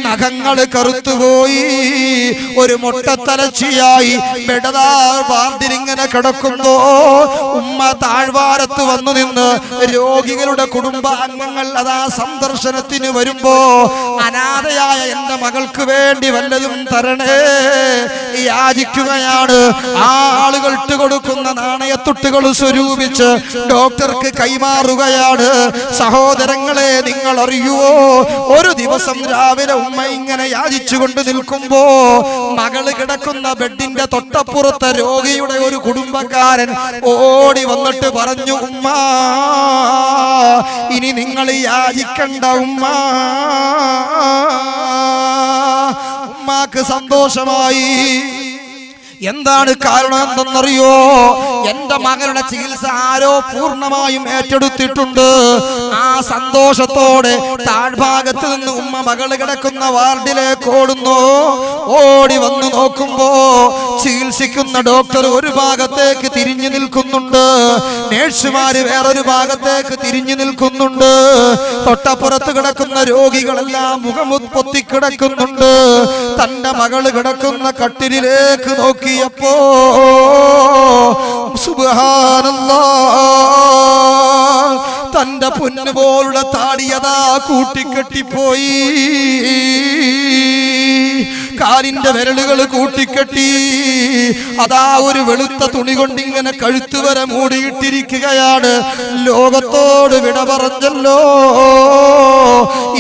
നഖങ്ങള് കറുത്തുപോയി, ഒരു മൊട്ടത്തലച്ചിയായി വാർത്തിരിങ്ങനെ കിടക്കുമ്പോ ഉമ്മ താഴ്വാരത്ത് വന്നു നിന്ന് രോഗികളുടെ കുടുംബാംഗങ്ങൾ അതാ സന്ദർശനത്തിന് വരുമ്പോ അനാഥയായ എന്റെ മകൾക്ക് വേണ്ടി വല്ലതും തരണേ യാചിക്കുകയാണ്. ആ ആളുകൾ കൊടുക്കുന്ന നാണയത്തുട്ടുകൾ സ്വരൂപിച്ച് ഡോക്ടർക്ക് കൈമാറുകയാണ്. സഹോദരങ്ങളെ, നിങ്ങൾ അറിയുവോ? ഒരു ദിവസം രാവിലെ ഉമ്മ ഇങ്ങനെ യാചിച്ചുകൊണ്ട് നിൽക്കുമ്പോ മകള് കിടക്കുന്ന ബെഡിന്റെ തൊട്ടപ്പുറത്തെ രോഗിയുടെ ഒരു കുടുംബക്കാരൻ ഓടി വന്നിട്ട് പറഞ്ഞു, ഉമ്മ ഇനി നിങ്ങൾ യാചിക്കണ്ട ഉമ്മ. ഉമ്മാക്ക് സന്തോഷമായി. എന്താണ് കാരണം എന്തെന്നറിയോ? എന്റെ മകളുടെ ചികിത്സ ആരോ പൂർണ്ണമായും ഏറ്റെടുത്തിട്ടുണ്ട്. ആ സന്തോഷത്തോടെ താഴ്ഭാഗത്ത് നിന്ന് ഉമ്മ മകള് കിടക്കുന്ന വാർഡിലേക്ക് ഓടുന്നു. ഓടി വന്നു നോക്കുമ്പോ ചികിത്സിക്കുന്ന ഡോക്ടർ ഒരു ഭാഗത്തേക്ക് തിരിഞ്ഞു നിൽക്കുന്നുണ്ട്, നേഴ്സുമാര് വേറൊരു ഭാഗത്തേക്ക് തിരിഞ്ഞു നിൽക്കുന്നുണ്ട്. തൊട്ടപ്പുറത്ത് കിടക്കുന്ന രോഗികളെല്ലാം മുഖമുത്പൊത്തി കിടക്കുന്നുണ്ട്. തന്റെ മകള് കിടക്കുന്ന കട്ടിലിലേക്ക് നോക്കിയപ്പോ സുബ്ഹാനല്ലാഹ്, തന്റെ പൊന്നുപോലുള്ള താടിയതാ കൂട്ടിക്കെട്ടിപ്പോയി. കാലിന്റെ വിരലുകൾ കൂട്ടിക്കെട്ടി. അതാ ഒരു വെളുത്ത തുണി കൊണ്ട് ഇങ്ങനെ കഴുത്ത് വരെ മൂടിയിട്ടിരിക്കുകയാണ്. ലോകത്തോട് വിട പറഞ്ഞല്ലോ.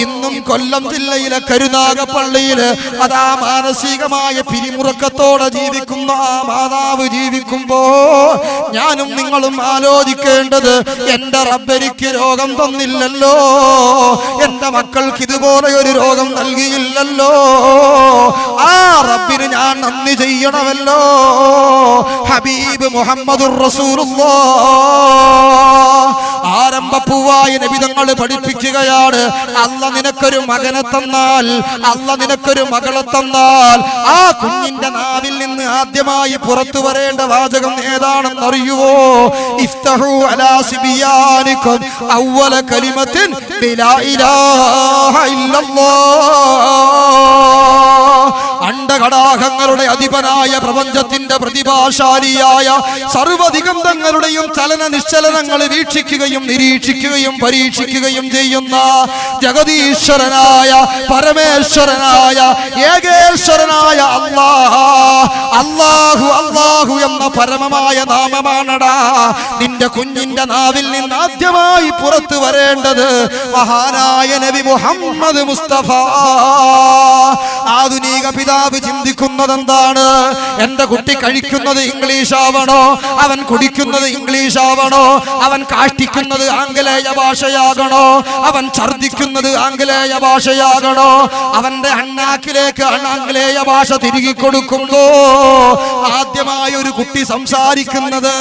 ഇന്നും കൊല്ലം ജില്ലയിലെ കരുനാഗപ്പള്ളിയില് അതാ മാനസികമായ പിരിമുറുക്കത്തോടെ ജീവിക്കുന്ന ആ മാതാവ് ജീവിക്കുമ്പോ ഞാനും നിങ്ങളും ആലോചിക്കേണ്ടത്, എന്റെ റബ്ബെനിക്ക് രോഗം തന്നില്ലല്ലോ, എന്റെ മക്കൾക്ക് ഇതുപോലെ ഒരു രോഗം നൽകിയില്ലല്ലോ. ആ റബ്ബിന് ഞാൻ നന്ദി ചെയ്യണമല്ലോ. ഹബീബ് മുഹമ്മദുർ റസൂലുള്ളാഹ് ആരംഭപ്പൂവായ നബി തങ്ങൾ പഠിപ്പിക്കുകയാണ്, അല്ലാഹ് നിനക്കൊരു മകനെ തന്നാൽ, അല്ലാഹ് നിനക്കൊരു മകളെ തന്നാൽ, ആ കുഞ്ഞിന്റെ നാവിൽ നിന്ന് ആദ്യമായി പുറത്തു വരേണ്ട വാചകം ഏതാണെന്ന് അറിയുവോ? ഇഫ്തഹു അലാ സിബിയാനികും അവ്വല കലിമത്തിൻ ബിലാ ഇലാഹ ഇല്ലല്ലാഹ്. അണ്ടഘടാകങ്ങളുടെ അധിപനായ പ്രപഞ്ചത്തിന്റെ പ്രതിഭാശാലിയായ സർവ്വദിഗന്ധങ്ങളുടെയും ചലന നിശ്ചലനങ്ങൾ വീക്ഷിക്കുകയും നിരീക്ഷിക്കുകയും പരീക്ഷിക്കുകയും ചെയ്യുന്ന ജഗദീശ്വരനായ പരമേശ്വരനായ ഏകേശ്വരനായ അല്ലാഹു അല്ലാഹു എന്ന പരമമായ നാമമാണടാ നിന്റെ കുഞ്ഞിന്റെ നാവിൽ നിന്ന് ആദ്യമായി പുറത്തു വരേണ്ടത്. മഹാനായ നബി മുഹമ്മദ് മുസ്തഫ. ആധുനിക പിതാവ് ചിന്തിക്കുന്നത് എന്താണ്? എന്റെ കുട്ടി കഴിക്കുന്നത് ഇംഗ്ലീഷ് ആവണോ, അവൻ കുടിക്കുന്നത് ഇംഗ്ലീഷ് ആവണോ, അവൻ കാഷ്ടിക്കുന്നത് ആംഗലേയ ഭാഷയാകണോ, അവൻ ഛർദിക്കുന്നത് ആംഗലേയ ഭാഷയാകണോ, അവന്റെ അണ്ണാക്കിലേക്ക് ആംഗലേയ ഭാഷ തിരികെ കൊടുക്കുമ്പോ ആദ്യമായി ഒരു കുട്ടി സംസാരിക്കുന്നത്,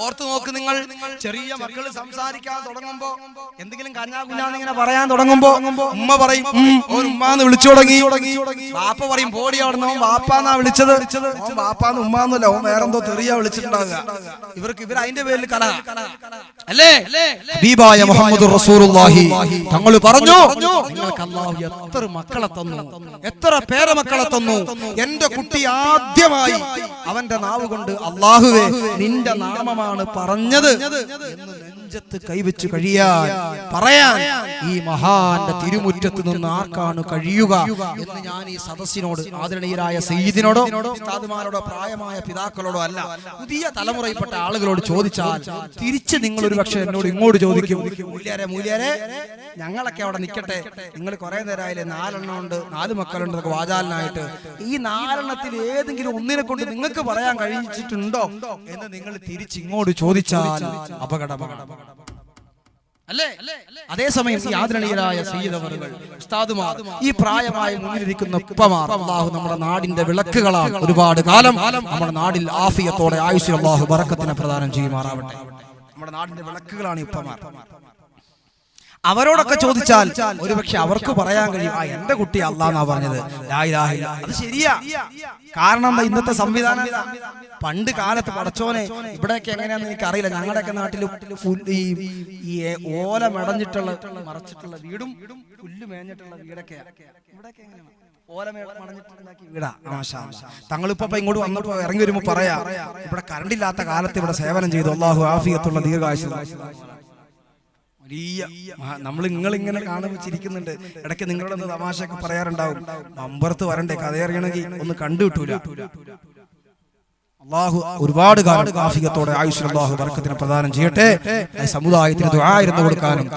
ഓർത്തു നോക്ക് നിങ്ങൾ, ചെറിയ മക്കൾ സംസാരിക്കാൻ തുടങ്ങുമ്പോ എന്തെങ്കിലും കഞ്ഞാകുഞ്ഞാന്നിങ്ങനെ പറയാൻ തുടങ്ങുമ്പോ ഉമ്മ പറയും ഉമ്മാന്ന് വിളിച്ചു തുടങ്ങി. വാപ്പ പറയും പോടി അവിടുന്ന്, ഓൻ വാപ്പാന്നാ വിളിച്ചത്. ഓൻ വാപ്പാന്ന് ഉമ്മാന്നല്ല, ഓൻ വേറെന്തോ തെറിയാ വിളിച്ചിട്ടുണ്ടാകുക. ഇവർ അതിന്റെ പേരിൽ കല അല്ലേ? ഹബീബായ മുഹമ്മദ് റസൂലുള്ളാഹി തങ്ങൾ പറഞ്ഞു, നിങ്ങൾക്ക് അല്ലാഹു എത്ര മക്കളെ തന്നു, എത്ര പേരമക്കളെ തന്നു. എന്റെ കുട്ടി ആദ്യമായി അവന്റെ നാവ് കൊണ്ട് അല്ലാഹുവേ നിന്റെ നാമമാണ് പറഞ്ഞത് എന്ന് നെഞ്ചത്ത് കൈവച്ച് കഴിയാൻ പറയാൻ ഈ മഹാന്റെ തിരുമുറ്റത്ത് നിന്ന് ആർക്കാണ് കഴിയുക എന്ന് ഞാൻ ഈ സദസ്സിനോട്, ആദരണീയരായ സയ്യിദിനോടോ ഉസ്താദുമാരോടോ പ്രായമായ പിതാക്കളോടോ അല്ല, പുതിയ തലമുറയിൽപ്പെട്ട ആളുകളോട് ചോദിച്ചാൽ തിരിച്ച് നിങ്ങൾ ഒരു പക്ഷേ എന്നോട് ഇങ്ങോട്ട് ചോദിക്കും, മൂല്യരെ ഞങ്ങളൊക്കെ അവിടെ നിൽക്കട്ടെ, നിങ്ങൾ കുറെ നേരമായില്ലേ 4 എണ്ണം ഉണ്ട്, 4 മക്കളുണ്ട് എന്നൊക്കെ വാചാലനായിട്ട്, ഈ 4 എണ്ണത്തിൽ ഏതെങ്കിലും ഒന്നിനെ കൊണ്ട് നിങ്ങൾക്ക് പറയാൻ കഴിച്ചിട്ടുണ്ടോ എന്ന് നിങ്ങൾ തിരിച്ച് ഇങ്ങോട്ട് ചോദിച്ചാൽ അപകടം അല്ലേ? അതേസമയം ഈ ആദരണീയരായ സയ്യിദവറുകൾ, ഉസ്താദുമാർ, ഈ പ്രായമായി മുന്നിലിരിക്കുന്ന ഉപ്പമാർ, അല്ലാഹു നമ്മുടെ നാടിന്റെ വിളക്കുകളാണ്. ഒരുപാട് കാലം നമ്മുടെ നാടിൽ ആഫിയത്തോടെ ആയുസ്സിൽ അല്ലാഹു ബറക്കത്തിനെ പ്രദാനം ചെയ്യുമാറാവട്ടെ. നമ്മുടെ നാടിന്റെ വിളക്കുകളാണ് ഈ ഉപ്പമാർ. അവരോടൊക്കെ ചോദിച്ചാൽ ഒരുപക്ഷെ അവർക്ക് പറയാൻ കഴിയും, ആ എന്റെ കുട്ടി അല്ലാഹുവാ പറഞ്ഞത്, ലാ ഇലാഹ ഇല്ല. അത് ശരിയാ. കാരണം എന്താ, ഇന്നത്തെ സംവിധാനം പണ്ട് കാലത്ത് പടച്ചോനെ ഇവിടെയൊക്കെ എങ്ങനെയാണെന്ന് എനിക്ക് അറിയില്ല. ഞങ്ങളുടെയൊക്കെ നാട്ടിൽ ഈ ഓല മെടഞ്ഞിട്ടുള്ള മറച്ചിട്ടുള്ള വീടും പുല്ല് മേഞ്ഞിട്ടുള്ള വീടൊക്കെ ഇവിടെയൊക്കെ എങ്ങനെയാണ്? ഓല മടഞ്ഞിട്ടുണ്ടാക്കി വീടാ. തങ്ങളിപ്പോ ഇങ്ങോട്ട് വന്നപ്പോ ഇറങ്ങി വരുമ്പോ പറയാ, ഇവിടെ കറണ്ടില്ലാത്ത കാലത്ത് ഇവിടെ സേവനം ചെയ്തു, അല്ലാഹു ആഫിയത്തുള്ള ദീർഘായുസ്സ്. നമ്മൾ നിങ്ങളിങ്ങനെ കാണുമ്പോൾ ചിരിക്കുന്നുണ്ട്, ഇടയ്ക്ക് നിങ്ങളുടെ തമാശയൊക്കെ പറയാറുണ്ടാവും. അമ്പറത്ത് വരണ്ടേ, കഥയറിയണമെങ്കിൽ ഒന്ന് കണ്ടു കിട്ടൂല. അല്ലാഹു ഒരുപാട് കാലം ആഫിയത്തോടെ ആയുസ്സിൽ അല്ലാഹു ബർക്കത്തിനെ പ്രദാനം ചെയ്യട്ടെ. സമുദായത്തിന് ദുആയിരുന്നു കൊടുക്കാനും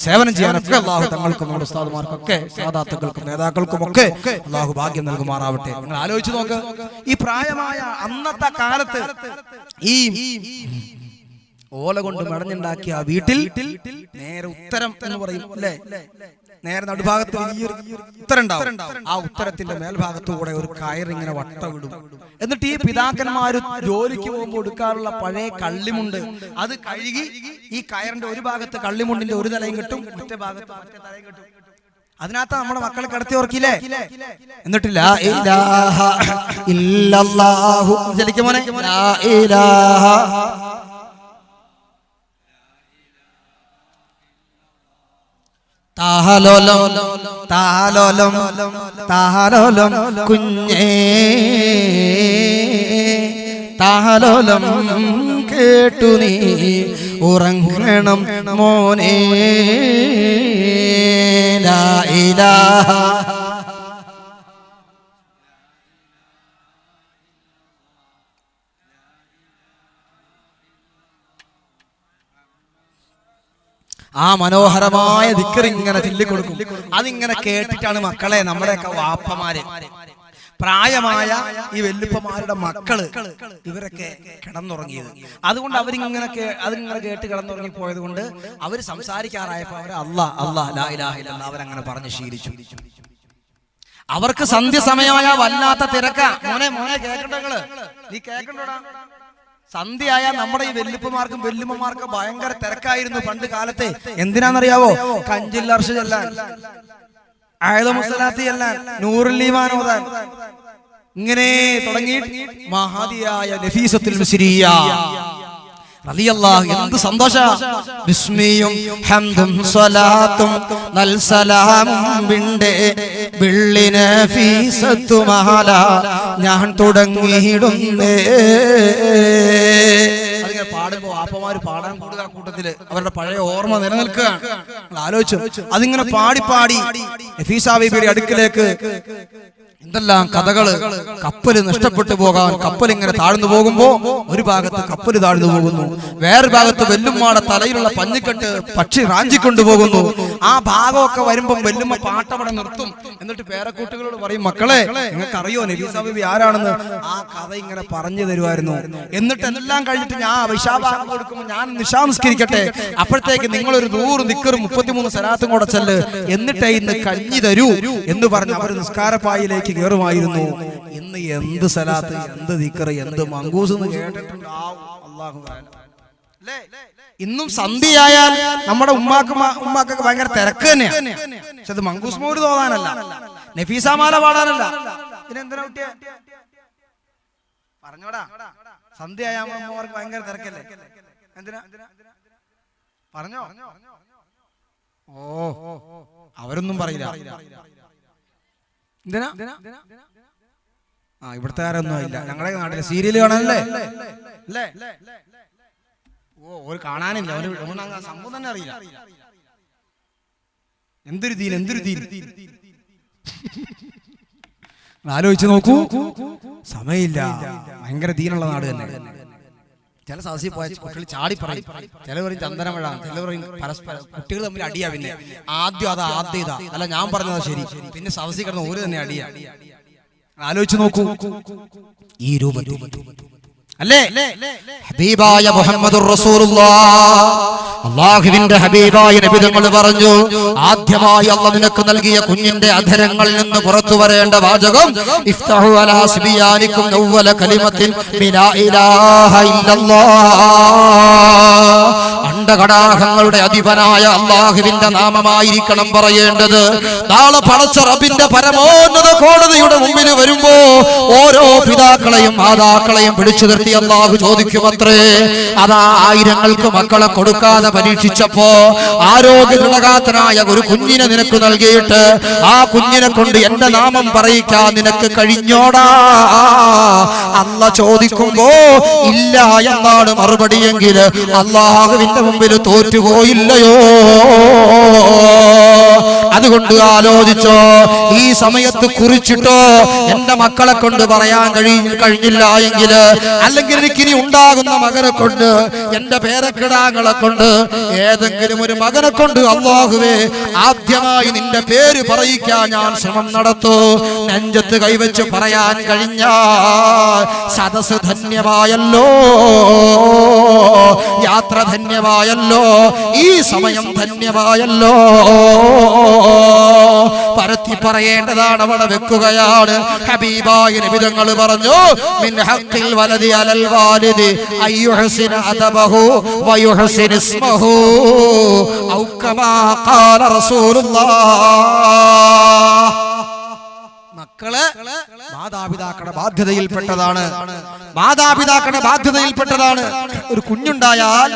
സേവനം ചെയ്യാനൊക്കെ അല്ലാഹു തങ്ങൾക്കും നമ്മുടെ ഉസ്താദുമാർക്കൊക്കെ സാദാത്തുക്കൾക്കും നേതാക്കൾക്കും ഒക്കെ അല്ലാഹു ഭാഗ്യം നൽകുമാറാവട്ടെ. നിങ്ങൾ ആലോചിച്ച് നോക്ക്, ഈ പ്രായമായ അന്നത്തെ കാലത്ത് ഈ ഓല കൊണ്ട് മെടഞ്ഞുണ്ടാക്കിയ ആ വീട്ടിൽ നേരെ ഉത്തരം എന്ന് പറയും അല്ലേ, നേരെ നടുഭാഗത്ത് വലിയൊരു ഉത്തരം ഉണ്ടാവും. ആ ഉത്തരത്തിന്റെ മേൽഭാഗത്തുകൂടെ ഒരു കയറിങ്ങനെ വട്ടമിടും. എന്നിട്ട് ഈ പിതാക്കന്മാര് ജോലിക്ക് പോകുമ്പോൾ എടുക്കാറുള്ള പഴയ കള്ളിമുണ്ട് അത് കഴുകി ഈ കയറിന്റെ ഒരു ഭാഗത്ത് കള്ളിമുണ്ടിന്റെ ഒരു തലയും കിട്ടും, മറ്റേ ഭാഗത്ത് മറ്റേ തലയും കിട്ടും. അതിനകത്ത് നമ്മുടെ മക്കളെ കിടത്തി ഓർക്കില്ലേ? എന്നിട്ട് ലാ ഇലാഹ ഇല്ലല്ലാഹു ചലിക്കുമോനെ, ലാ ഇലാഹ താലോലം താലോലം താലോലം കുഞ്ഞേ താലോലം കേട്ടു നീ ഉറങ്ങണം മോനേ. ലാ ഇലാഹ ആ മനോഹരമായ ദിക്ർ ഇങ്ങനെ ചൊല്ലിക്കൊടുക്കും. അതിങ്ങനെ കേട്ടിട്ടാണ് മക്കളെ നമ്മുടെയൊക്കെ വാപ്പമാര്, പ്രായമായ ഈ വല്ലുപ്പമാരുടെ മക്കള് ഇവരൊക്കെ കിടന്നുറങ്ങിയത്. അതുകൊണ്ട് അവരിങ്ങനെ അതിങ്ങനെ കേട്ട് കിടന്നുറങ്ങി പോയത് കൊണ്ട് അവര് സംസാരിക്കാറായപ്പോ അവര് അല്ലാഹ് അല്ലാഹ് ലാ ഇലാഹ ഇല്ലല്ലാഹ് അവരങ്ങനെ പറഞ്ഞ് ശീലിച്ചു. അവർക്ക് സന്ധ്യ സമയമായ വല്ലാത്ത തിരക്ക. മോനെ മോനെ കേൾക്കണ്ടങ്ങള്, നീ കേൾക്കണ്ടോടാ? സന്ധ്യയായ നമ്മുടെ ഈ വെല്ലുപ്പമാർക്കും വെല്ലുമ്മമാർക്കും ഭയങ്കര തിരക്കായിരുന്നു പണ്ട് കാലത്തെ. എന്തിനാണെന്നറിയാവോ? കഞ്ചിൽ അർഷ് ചെല്ലാൻ, ആയതമുസ്സലാത്തി ചെല്ലാൻ, നൂറുൽ ഈമാൻ ഓതാൻ, ഇങ്ങനെ തുടങ്ങി മഹദിയായ നഫീസത്തുൽ മിസ്രിയ റളിയല്ലാഹു എന്ത് സന്തോഷ. ബിസ്മിയും ഹംദും സ്വലാത്തും നൽ സലാമും ബിണ്ടേ ബിള്ളിനെ ഫീസത്തു മഹാല ഞാൻ തുടങ്ങിയിടുന്നേ. അതിങ്ങനെ പാടുമ്പോ ആപ്പമാര് പാടാൻ കൂടുക, കൂട്ടത്തില് അവരുടെ പഴയ ഓർമ്മ നിലനിൽക്കുകയാണ്. ആലോചിച്ചു അതിങ്ങനെ പാടി പാടി നഫീസ ബീബിയുടെ അടുക്കിലേക്ക് എന്തെല്ലാം കഥകള്. കപ്പല് നഷ്ടപ്പെട്ടു പോകാൻ കപ്പൽ ഇങ്ങനെ താഴ്ന്നു പോകുമ്പോ ഒരു ഭാഗത്ത് കപ്പല് താഴ്ന്നു പോകുന്നു, വേറെ ഭാഗത്ത് വെല്ലുമ്മയുടെ തലയിലുള്ള പഞ്ഞിക്കെട്ട് പക്ഷി റാഞ്ചിക്കൊണ്ടുപോകുന്നു. ആ ഭാഗമൊക്കെ വരുമ്പം വെല്ലുമ്മ പാട്ടവിടെ നിർത്തും. എന്നിട്ട് പേരക്കൂട്ടുകളോട് പറയും, മക്കളെ നിങ്ങൾക്ക് അറിയോ നഫീസ ബീബി ആരാണെന്ന്? ആ കഥ ഇങ്ങനെ പറഞ്ഞു തരുമായിരുന്നു. എന്നിട്ട് എല്ലാം കഴിഞ്ഞിട്ട് ഞാൻ വിശാഭാഗം കൊടുക്കുമ്പോൾ ഞാൻ നിശാംസ്കരിക്കട്ടെ, അപ്പോഴത്തേക്ക് നിങ്ങളൊരു 100 ദിക്റും 33 സലാത്തും കൂടെ ചെല്ല്, എന്നിട്ടേ ഇന്ന് കഞ്ഞി തരൂ എന്ന് പറഞ്ഞ് അവർ നിസ്കാരപ്പായിലേക്ക് കേറുമായിരുന്നു. ഇന്ന് എന്ത് സലാത്ത്, എന്ത് ദിക്ർ, എന്ത് മങ്കൂസ് എന്ന് കേട്ടിട്ടുണ്ടാവും. അല്ലാഹു അല്ലേ? ഇന്നും സന്ധ്യയായാൽ നമ്മുടെ ഉമ്മാക്കൊക്കെ ഭയങ്കര തിരക്ക് തന്നെയാണ്. പക്ഷെ അത് മങ്കൂസ് മോര് തോന്നാനല്ല, നഫീസാമാല പാടാനല്ല. പിന്നെന്തിനാ കുട്ടിയെ പറഞ്ഞോടാ? സന്ധ്യയായ അമ്മമാർക്ക് ഭയങ്കര തിരക്കല്ലേ? എന്തിനാ പറഞ്ഞോ? ഓ അവരൊന്നും പറയില്ല. ആ ഇവിടുത്തെ ആരൊന്നും ഇല്ല. ഞങ്ങളുടെ നാട്ടിലെ സീരിയല് കാണാനല്ലേ അല്ലേ? ഓ ഒരു കാണാനില്ല, സംഭവം തന്നെ അറിയില്ല. എന്തൊരു ദീൻ, എന്തൊരു ദീൻ ആലോചിച്ച് നോക്കൂ. സമയമില്ല, ഭയങ്കര ദീനുള്ള നാട് തന്നെ. ചില സദസ്സിൽ പോയ കുട്ടികൾ ചാടി പറയും, ചിലവർ പറയും ചന്ദനമഴ, ചിലവർ പറയും പരസ്പരം. കുട്ടികൾ തമ്മിൽ അടിയാ. പിന്നെ ആദ്യം അതാ, ആദ്യം ഇതാ, അല്ല ഞാൻ പറഞ്ഞതാ ശരി, പിന്നെ സദസ്സിൽ കിടന്ന് ഓര് തന്നെ അടിയാ. ആലോചിച്ച് നോക്കൂ ഈ രൂപത്തിൽ അല്ലേ ഹബീബായ മുഹമ്മദുർ റസൂലുള്ളാഹ്, അല്ലാഹുവിന്റെ ഹബീബായ നബി തങ്ങൾ പറഞ്ഞു, ആദ്യമായി അല്ലാഹു നിനക്ക് നൽകിയ കുഞ്ഞിന്റെ അധരങ്ങളിൽ നിന്ന് പുറത്തു വരേണ്ട വാചകം ഇഫ്തഹു അലാ സിബിയാനിക്കും അവ്വല കലിമത്തിൻ ബിലാ ഇലാഹ ഇല്ലല്ലാഹ്. അണ്ഡകടാഹങ്ങളുടെ അധിപനായ അല്ലാഹുവിന്റെ നാമമായിരിക്കണം പറയേണ്ടത്. നാളെ പടച്ച റബ്ബിന്റെ പരമോന്നത കോടതിയുടെ മുമ്പിൽ വരുമ്പോ ഓരോ പിതാക്കളെയും മാതാക്കളെയും പിടിച്ചു നിർത്തി അല്ലാഹു ചോദിക്കുമത്രേ, അതാ ആയിരങ്ങൾക്ക് മക്കളെ കൊടുക്കാതെ പരീക്ഷിച്ചപ്പോ ആരോഗ്യ ദൃഢഗാത്രനായ ഒരു കുഞ്ഞിനെ നിനക്ക് നൽകിയിട്ട് ആ കുഞ്ഞിനെ കൊണ്ട് എന്റെ നാമം പറയിക്കാൻ നിനക്ക് കഴിഞ്ഞോടാ? അല്ല ചോദിക്കുമ്പോ ഇല്ല എന്നാണ് മറുപടിയെങ്കിൽ അല്ലാഹുവിന്റെ മുമ്പിൽ തോറ്റുപോയില്ലയോ? അതുകൊണ്ട് ആലോചിച്ചോ, ഈ സമയത്ത് കുറിച്ചിട്ടോ എന്റെ മക്കളെ കൊണ്ട് പറയാൻ കഴിഞ്ഞില്ല എങ്കിൽ, അല്ലെങ്കിൽ എനിക്കിനി ഉണ്ടാകുന്ന മകനെ കൊണ്ട്, എന്റെ പേരക്കിടാങ്ങളെ കൊണ്ട്, ഏതെങ്കിലും ഒരു മകനെ കൊണ്ട് അല്ലാഹുവേ ആദ്യമായി നിന്റെ പേര് പറയിക്കാൻ ഞാൻ ശ്രമം നടത്തൂ. നെഞ്ചത്ത് കൈവച്ച് പറയാൻ കഴിഞ്ഞാൽ സദസ് ധന്യമായല്ലോ, യാത്ര ധന്യമായല്ലോ, ഈ സമയം ധന്യമായല്ലോ. പരത്തി പറയേണ്ടതാണ്, അവിടെ വെക്കുകയാണ്. ഹബീബായ നബി തങ്ങൾ പറഞ്ഞു, മിൻ ഹഖ്ഖിൽ വലദി അലൽ വാലിദി അയ്യുഹ്സിന അദബഹു വയുഹ്സിന ഇസ്മഹു ഔ കമാ ഖാല റസൂലുള്ളാഹ്. മക്കള് മാതാപിതാക്കളുടെ ബാധ്യതയിൽപ്പെട്ടതാണ്, മാതാപിതാക്കളുടെ ബാധ്യതയിൽപ്പെട്ടതാണ്. ഒരു കുഞ്ഞുണ്ടായാൽ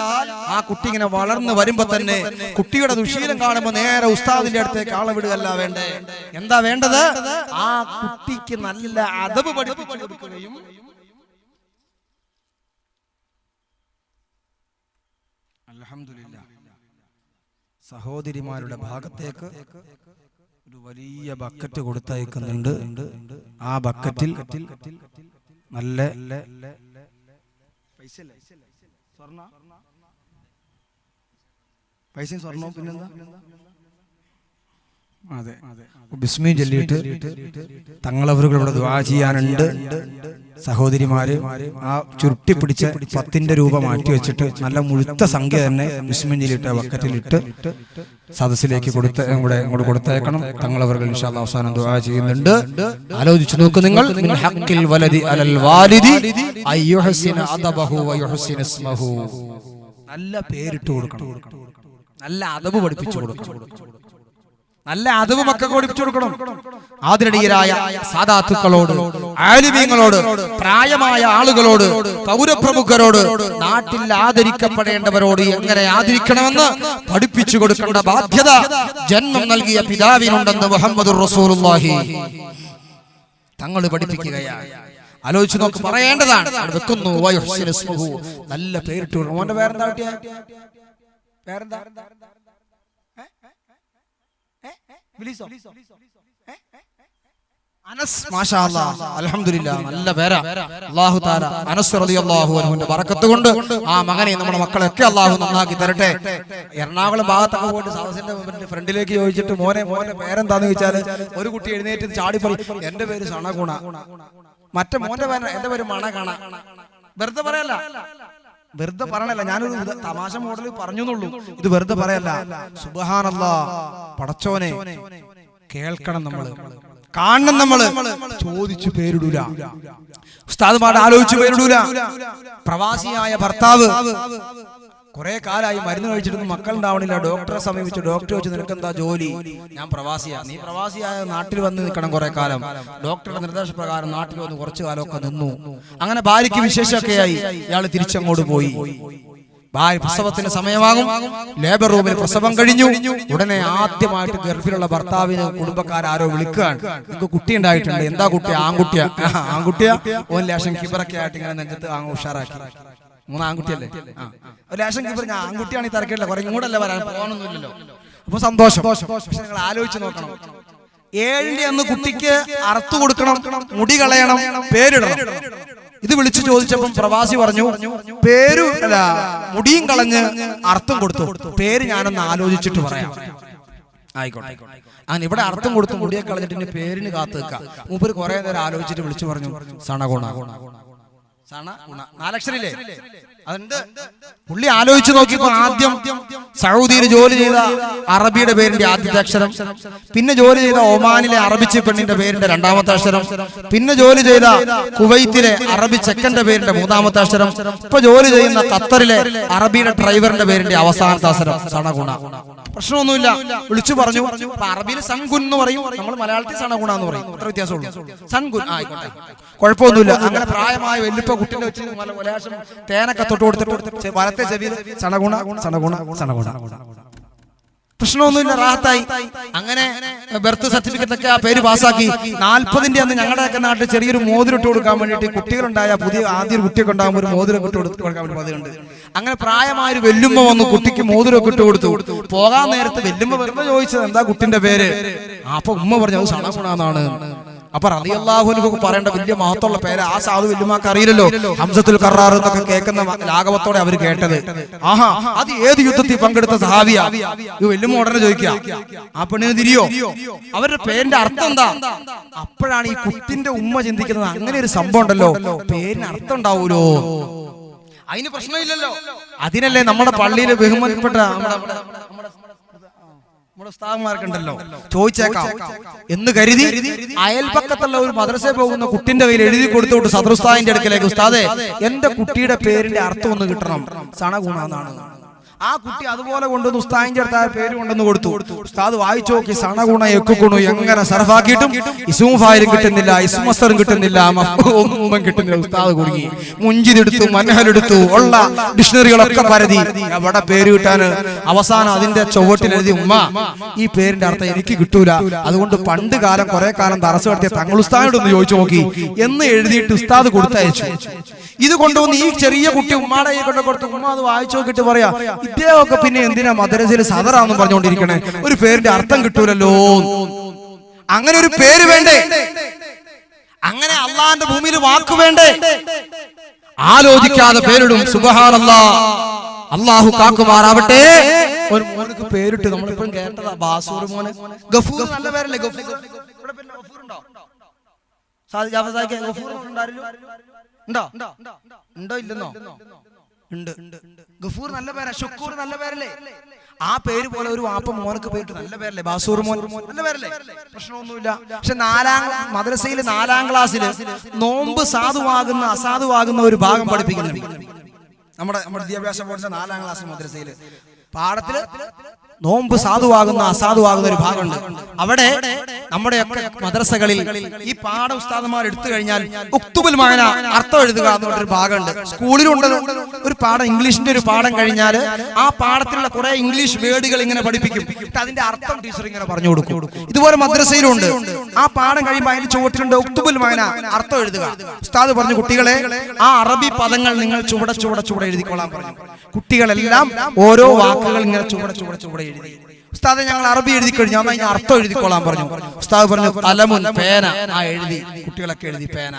ആ കുട്ടി ഇങ്ങനെ വളർന്നു വരുമ്പോ തന്നെ കുട്ടിയുടെ ദുശീലം കാണുമ്പോ നേരെ ഉസ്താദിന്റെ അടുത്തേക്ക് ആളെ വിടുകയല്ല വേണ്ടേ. എന്താ വേണ്ടത്? ആ കുട്ടിക്ക് നല്ല അദബ് പഠിപ്പിച്ചു കൊടുക്കുകയും അൽഹംദുലില്ലാഹ് സഹോദരിമാരുടെ ഭാഗത്തേക്ക് ഒരു വലിയ ബക്കറ്റ് കൊടുത്തയക്കുന്നുണ്ട്. ആ ബക്കറ്റിൽ നല്ല പൈസയും സ്വർണവും പിന്നെന്താ, അതെ ബിസ്മി ചൊല്ലിയിട്ട് തങ്ങളവരുടെ ദുആ ചെയ്യാനുണ്ട്. സഹോദരിമാര് ആ ചുരുട്ടിപ്പിടിച്ച 10 രൂപ മാറ്റി വെച്ചിട്ട് നല്ല മുഴുത്ത സംഖ്യ തന്നെ ബിസ്മി ചൊല്ലിയിട്ട് ബക്കറ്റിലിട്ട് സദസ്സിലേക്ക് ഇങ്ങോട്ട് കൊടുത്തേക്കണം. തങ്ങളവர்கள் ഇൻഷാ അല്ലാഹ് അവസാനം ദുആ ചെയ്യുന്നുണ്ട്. ആലോചിച്ചു നോക്കൂ നിങ്ങൾ. മിൻ ഹഖ്ഖിൽ വലദി അലൽ വാലിദി അയ്യുഹ്സിന അദബഹു വയുഹ്സിന ഇസ്മഹു. നല്ല പേരിട്ട് കൊടുക്കണം, നല്ല അദബ് പഠിപ്പിച്ചു കൊടുക്കണം, നല്ല അദബ് മക്കൾക്ക് പഠിപ്പിച്ചു കൊടുക്കണം. ആദരണീയരായ സാദാത്തുക്കളോട്, ആലിമീങ്ങളോട്, പ്രായമായ ആളുകളോട്, പൗരപ്രമുഖരോട്, നാട്ടിൽ ആദരിക്കപ്പെടേണ്ടവരോട് എങ്ങനെ ആദരിക്കണമെന്ന് പഠിപ്പിച്ചു കൊടുക്കേണ്ട ബാധ്യത ജന്മം നൽകിയ പിതാവിനുണ്ടെന്ന് മുഹമ്മദുർ റസൂലുള്ളാഹി തങ്ങൾ പഠിപ്പിക്കുകയാണ്. ആലോചിച്ച് നോക്ക്, പറയേണ്ടതാണ്. വെക്കുന്നു വയുഹ്സിന ഇസ്മഹു, നല്ല പേരിട്ട് കൊടുക്കണം. മോന്റെ പേരെന്താ? പേരെന്താ? അനസ്. മാഷാ അല്ലാഹ്, അൽഹംദുലില്ലാഹ്, നല്ല പേരാ. അല്ലാഹു തആല അനസ് റളിയല്ലാഹു അൻഹുവിന്റെ ബറക്കത്ത് കൊണ്ട് ആ മകനെ നമ്മുടെ മക്കളൊക്കെ അല്ലാഹു നന്നാക്കി തരട്ടെ. എറണാകുളം ഭാഗത്തൊക്കെ പോയിട്ട് സദസ്സിന്റെ ഫ്രണ്ടിലേക്ക് ചോദിച്ചിട്ട് മോനെ പേരെന്താന്ന് ചോദിച്ചാൽ ഒരു കുട്ടി എഴുന്നേറ്റ് ചാടി പറയും, എന്റെ പേര് സണഗുണ. മറ്റേ മോന്റെ പേര് എന്റെ പേര് മണഗണ. വെറുതെ പറയല്ല, വെറുതെ പറയണല്ല, ഞാനൊരു തമാശ മോഡൽ പറഞ്ഞുന്നുള്ളൂ. ഇത് വെറുതെ പറയല്ല. സുബ്ഹാനല്ലാഹ്, പടച്ചോനെ കേൾക്കണം, നമ്മള് കാണണം, നമ്മള് ചോദിച്ചു പേരിടൂല, ഉസ്താദുമാരുടെ ആലോചിച്ചു പേരിടൂല. പ്രവാസിയായ ഭർത്താവ് കുറെ കാലമായി മരുന്ന് കഴിച്ചിട്ടൊന്നും മക്കളുണ്ടാവണില്ല. ഡോക്ടറെ സമീപിച്ചു. ഡോക്ടർ ചോദിച്ചു, നിനക്കെന്താ ജോലി? ഞാൻ പ്രവാസിയാ. നീ പ്രവാസിയായ നാട്ടിൽ വന്ന് നിൽക്കണം കുറെ കാലം. ഡോക്ടറുടെ നിർദ്ദേശപ്രകാരം നാട്ടിൽ വന്ന് കുറച്ചു കാലമൊക്കെ നിന്നു. അങ്ങനെ ഭാര്യയ്ക്ക് വിശേഷമൊക്കെയായി. ഇയാൾ തിരിച്ചങ്ങോട്ട് പോയി. ഭാര്യ പ്രസവത്തിന് സമയമാകും. ലേബർ റൂമിൽ പ്രസവം കഴിഞ്ഞു. ഉടനെ ആദ്യമായിട്ട് ഗർഭിലുള്ള ഭർത്താവിന് കുടുംബക്കാരോ വിളിക്കുകയാണ്, നിങ്ങൾക്ക് കുട്ടി ഉണ്ടായിട്ടുണ്ട്. എന്താ കുട്ടി? ആൺകുട്ടിയാ. ആൺകുട്ടിയാ? ഒരു ലേശം കിബറൊക്കെ ആയിട്ട് ഇങ്ങനെ നെഞ്ചത്ത് ഉഷാറാക്കി. 3 ആൺകുട്ടിയല്ലേ? ഒരു ലേശം കിബർ. ഞാൻ ആൺകുട്ടിയാണ്, ഈ തിരക്കില്ല, കുറെ ഇങ്ങോട്ടല്ലേ വരാൻ, പോകാനൊന്നുമില്ലല്ലോ. അപ്പൊ സന്തോഷം. പക്ഷെ നിങ്ങൾ ആലോചിച്ച് നോക്കണം, 7 അന്ന് കുട്ടിക്ക് അറുത്തു കൊടുക്കണം, മുടി കളയണം, പേരിടണം. ഇത് വിളിച്ചു ചോദിച്ചപ്പം പ്രവാസി പറഞ്ഞു, പേര് അല്ല, മുടിയും കളഞ്ഞ് അർത്ഥം കൊടുത്തു. പേര് ഞാനൊന്ന് ആലോചിച്ചിട്ട് പറയാം. ആയിക്കോട്ടെ. അങ്ങനെ ഇവിടെ അർത്ഥം കൊടുത്തു, മുടിയെ കളഞ്ഞിട്ട് പേരിന് കാത്തു നിൽക്കാം. മൂപ്പര് കുറെ നേരം ആലോചിച്ചിട്ട് വിളിച്ചു പറഞ്ഞു, സണഗുണ. 4 അക്ഷരമില്ലേ? അതുണ്ട്. പുള്ളി ആലോചിച്ച് നോക്കിയപ്പോ ആദ്യം സൗദിയിൽ ജോലി ചെയ്ത അറബിയുടെ പേരിന്റെ ആദ്യത്തെ അക്ഷരം, പിന്നെ ജോലി ചെയ്ത ഒമാനിലെ അറബിച്ച് പെണ്ണിന്റെ പേരിന്റെ 2ാമത്തെ അക്ഷരം, പിന്നെ ജോലി ചെയ്ത കുവൈത്തിലെ അറബി ചെക്കന്റെ പേരിന്റെ 3ാമത്തെ അക്ഷരം, ഇപ്പൊ ജോലി ചെയ്യുന്ന ഖത്തറിലെ അറബിയുടെ ഡ്രൈവറിന്റെ പേരിന്റെ അവസാനത്തെ അക്ഷരം സണഗുണ. പ്രശ്നമൊന്നുമില്ല, വിളിച്ചു പറഞ്ഞു. അറബിയിൽ സൺഗുൻ എന്ന് പറയും, നമ്മൾ മലയാളത്തിൽ സണഗുണ എന്ന് പറയും. അത്ര വ്യത്യാസമുള്ളൂ. സൺഗുൻ ആയിക്കോട്ടെ, കുഴപ്പമൊന്നുമില്ല. അങ്ങനെ പ്രായമായ വെല്ലുപ്പ കുട്ടിനെ വെച്ച് തേനൊക്കെ തൊട്ട് കൊടുത്തിട്ട് വലത്തെ ചെവിയിൽ സണഗുണ സണഗുണ സണഗുണ. പ്രശ്നമൊന്നുമില്ല, റാഹത്തായി. അങ്ങനെ ബർത്ത് സർട്ടിഫിക്കറ്റ് ഒക്കെ ആ പേര് പാസ്സാക്കി. 40ന്റെ അന്ന് ഞങ്ങളുടെയൊക്കെ നാട്ടിൽ ചെറിയൊരു മോതിരം ഇട്ട് കൊടുക്കാൻ വേണ്ടിയിട്ട് കുട്ടികളുണ്ടായ ആദ്യ കുട്ടിയൊക്കെ ഉണ്ടാകുമ്പോൾ ഒരു മോതിരം ഇട്ട് കൊടുക്കാൻ വേണ്ടി പതിവുണ്ട്. അങ്ങനെ പ്രായമായൊരു വെല്ലുമ്മ വന്നു, കുട്ടിക്ക് മോതിരമൊക്കെ ഇട്ട് കൊടുത്തു. പോകാൻ നേരത്ത് വെല്ലുമ്മ വെറുതെ ചോദിച്ചത്, എന്താ കുട്ടിന്റെ പേര്? അപ്പൊ ഉമ്മ പറഞ്ഞു, അത് സണഗുണ എന്നാണ്. അപ്പൊ റളിയല്ലാഹു അൻഹു പറയേണ്ട വലിയ മഹത്വമുള്ള പേര് ആ സാധു വല്യമാക്ക് അറിയില്ലല്ലോ. ഹംസത്തുൽ ഖറാർ എന്നൊക്കെ കേൾക്കുന്ന ലാഘവത്തോടെ അവർ കേട്ടത്. ആഹാ, അത് ഏത് യുദ്ധത്തിൽ പങ്കെടുത്ത സഹാബിയാ? ഇത് വല്യമ്മ ഉടനെ ചോദിക്കുക, ആ പെണ്ണിന് തിരിയോ? അവരുടെ പേരിന്റെ അർത്ഥം എന്താ? അപ്പോഴാണ് ഈ കുട്ടിന്റെ ഉമ്മ ചിന്തിക്കുന്നത്, അങ്ങനെ ഒരു സംഭവം ഉണ്ടല്ലോ, പേരിന് അർത്ഥം ഉണ്ടാവൂലോ, അതിന് പ്രശ്നമില്ലല്ലോ. അതിനല്ലേ നമ്മുടെ പള്ളിയിൽ ബഹുമാനപ്പെട്ട നമ്മുടെ ഉസ്താദന്മാർക്കുണ്ടല്ലോ, ചോദിച്ചേക്കാം എന്ന് കരുതി അയൽപക്കത്തുള്ള ഒരു മദ്രസയിൽ പോകുന്ന കുട്ടിന്റെ കയ്യിൽ എഴുതി കൊടുത്തുകൊണ്ട് സദർ ഉസ്താദിന്റെ അടുക്കലേക്ക്, ഉസ്താദേ എന്റെ കുട്ടിയുടെ പേരിന്റെ അർത്ഥം ഒന്ന് കിട്ടണം, സണഗുണാന്നാണ്. ആ കുട്ടി അതുപോലെ കൊണ്ടുവന്ന് ഉസ്താദിന്റെ അടുത്ത് ആ പേര് കൊണ്ടുവന്ന് കൊടുത്തു. ഉസ്താദ് വായിച്ചു നോക്കി, സണഗുണ എക്കുണു എങ്ങനെ സർഫാക്കിയിട്ടും ഇസ്മും ഫായിലും കിട്ടുന്നില്ല, ഇസ്മസ്തറും കിട്ടുന്നില്ല, ഒന്നും കിട്ടുന്നില്ല. ഉസ്താദ് കുടുങ്ങി. മുഞ്ചിതെടുത്തു, മൻഹലെടുത്തു, ഉള്ള ഡിക്ഷണറികളൊക്കെ പരതി, എവിടെ പേര് കിട്ടാന്. അവസാനം അതിന്റെ ചുവട്ടിൽ എഴുതി, ഉമ്മ ഈ പേരിന്റെ അർത്ഥം എനിക്ക് കിട്ടൂല, അതുകൊണ്ട് പണ്ട് കാലം കുറെ കാലം തറസ് നടത്തിയ തങ്ങൾ ഉസ്താദിനോടൊന്ന് ചോദിച്ചു നോക്കി എന്ന് എഴുതിയിട്ട് ഉസ്താദ് കൊടുത്തയച്ചു. ഇത് കൊണ്ടുവന്ന് ഈ ചെറിയ കുട്ടി ഉമ്മാടെ കൊണ്ട് കൊടുത്തു. ഉമ്മ അത് വായിച്ചു നോക്കിയിട്ട് പറയാ, ഇദ്ദേഹമൊക്കെ പിന്നെ എന്തിനാ മദ്രസയിൽ സദറാന്ന് പറഞ്ഞുകൊണ്ടിരിക്കണേ, ഒരു പേരിന്റെ അർത്ഥം കിട്ടൂലല്ലോ. അങ്ങനെ ഒരു പേര് വേണ്ടേ? അങ്ങനെ അള്ളാന്റെ ഭൂമിയിൽ വാക്ക് വേണ്ടേ? ആലോചിക്കാതെ പേരിടും. സുബ്ഹാനല്ലാഹ്, അള്ളാഹു കാക്കുമാറാവട്ടെ. ഒരു മോനക്ക് പേരിട്ട് നമ്മളിപ്പോഴും കേട്ടതാ, ബാസൂർ മോന്. ഗഫൂർ നല്ല പേരല്ലേ? ഗഫൂർ ഉണ്ടോ? ഉണ്ടോ ഇല്ലെന്നോ? ഉണ്ട്. ഗഫൂർ നല്ല പേരാ, ഷുക്കൂർ നല്ല പേരല്ലേ? ആ പേര് പോലെ ഒരു വാപ്പ മോനക്ക് പേരിട്ട് നല്ല പേരല്ലേ? ബാസൂർ മോൻ നല്ല പേരല്ലേ? പ്രശ്നമൊന്നുമില്ല. പക്ഷെ മദ്രസയിൽ 4-ാം ക്ലാസ്സിൽ നോമ്പ് സാധുവാകുന്ന അസാധുവാകുന്ന ഒരു ഭാഗം പഠിപ്പിക്കുന്നുണ്ട്. നമ്മുടെ വിദ്യാഭ്യാസ ബോർഡിന്റെ 4-ാം ക്ലാസ് മദ്രസയിൽ പാഠത്തില് നോമ്പ് സാധുവാകുന്ന അസാധുവാകുന്ന ഒരു ഭാഗമുണ്ട്. അവിടെ നമ്മുടെയൊക്കെ മദ്രസകളിൽ ഈ പാഠ ഉസ്താദന്മാർ എടുത്തു കഴിഞ്ഞാൽ ഉക്തുബുൽ മഅന അർത്ഥം എഴുതുക എന്ന് പറഞ്ഞൊരു ഭാഗമുണ്ട്. സ്കൂളിലുണ്ട് ഒരു പാഠം, ഇംഗ്ലീഷിന്റെ ഒരു പാഠം കഴിഞ്ഞാൽ ആ പാഠത്തിലുള്ള കുറെ ഇംഗ്ലീഷ് വേർഡുകൾ ഇങ്ങനെ പഠിപ്പിക്കും. അതിന്റെ അർത്ഥം ടീച്ചർ ഇങ്ങനെ പറഞ്ഞു കൊടുക്കും. ഇതുപോലെ മദ്രസയിലുണ്ട്. ആ പാഠം കഴിയുമ്പോൾ അതിന്റെ ചുവട്ടിലുണ്ട് ഉക്തുബുൽ മഅന അർത്ഥം എഴുതുക. ഉസ്താദ് പറഞ്ഞു, കുട്ടികളെ ആ അറബി പദങ്ങൾ നിങ്ങൾ ചുവടെ എഴുതിക്കൊള്ളാൻ പറഞ്ഞു. കുട്ടികളെല്ലാം ഓരോ വാക്കുകൾ ഇങ്ങനെ ചുവടെ എഴുതി. ഉസ്താദെ ഞങ്ങൾ അറബി എഴുതി കഴിഞ്ഞു, എന്നാൽ ഇനി അർത്ഥം എഴുതിക്കൊള്ളാൻ പറഞ്ഞു. ഉസ്താദ് പറഞ്ഞു, കലമുൻ പേന. ആ എഴുതി, കുട്ടികളൊക്കെ എഴുതി പേന.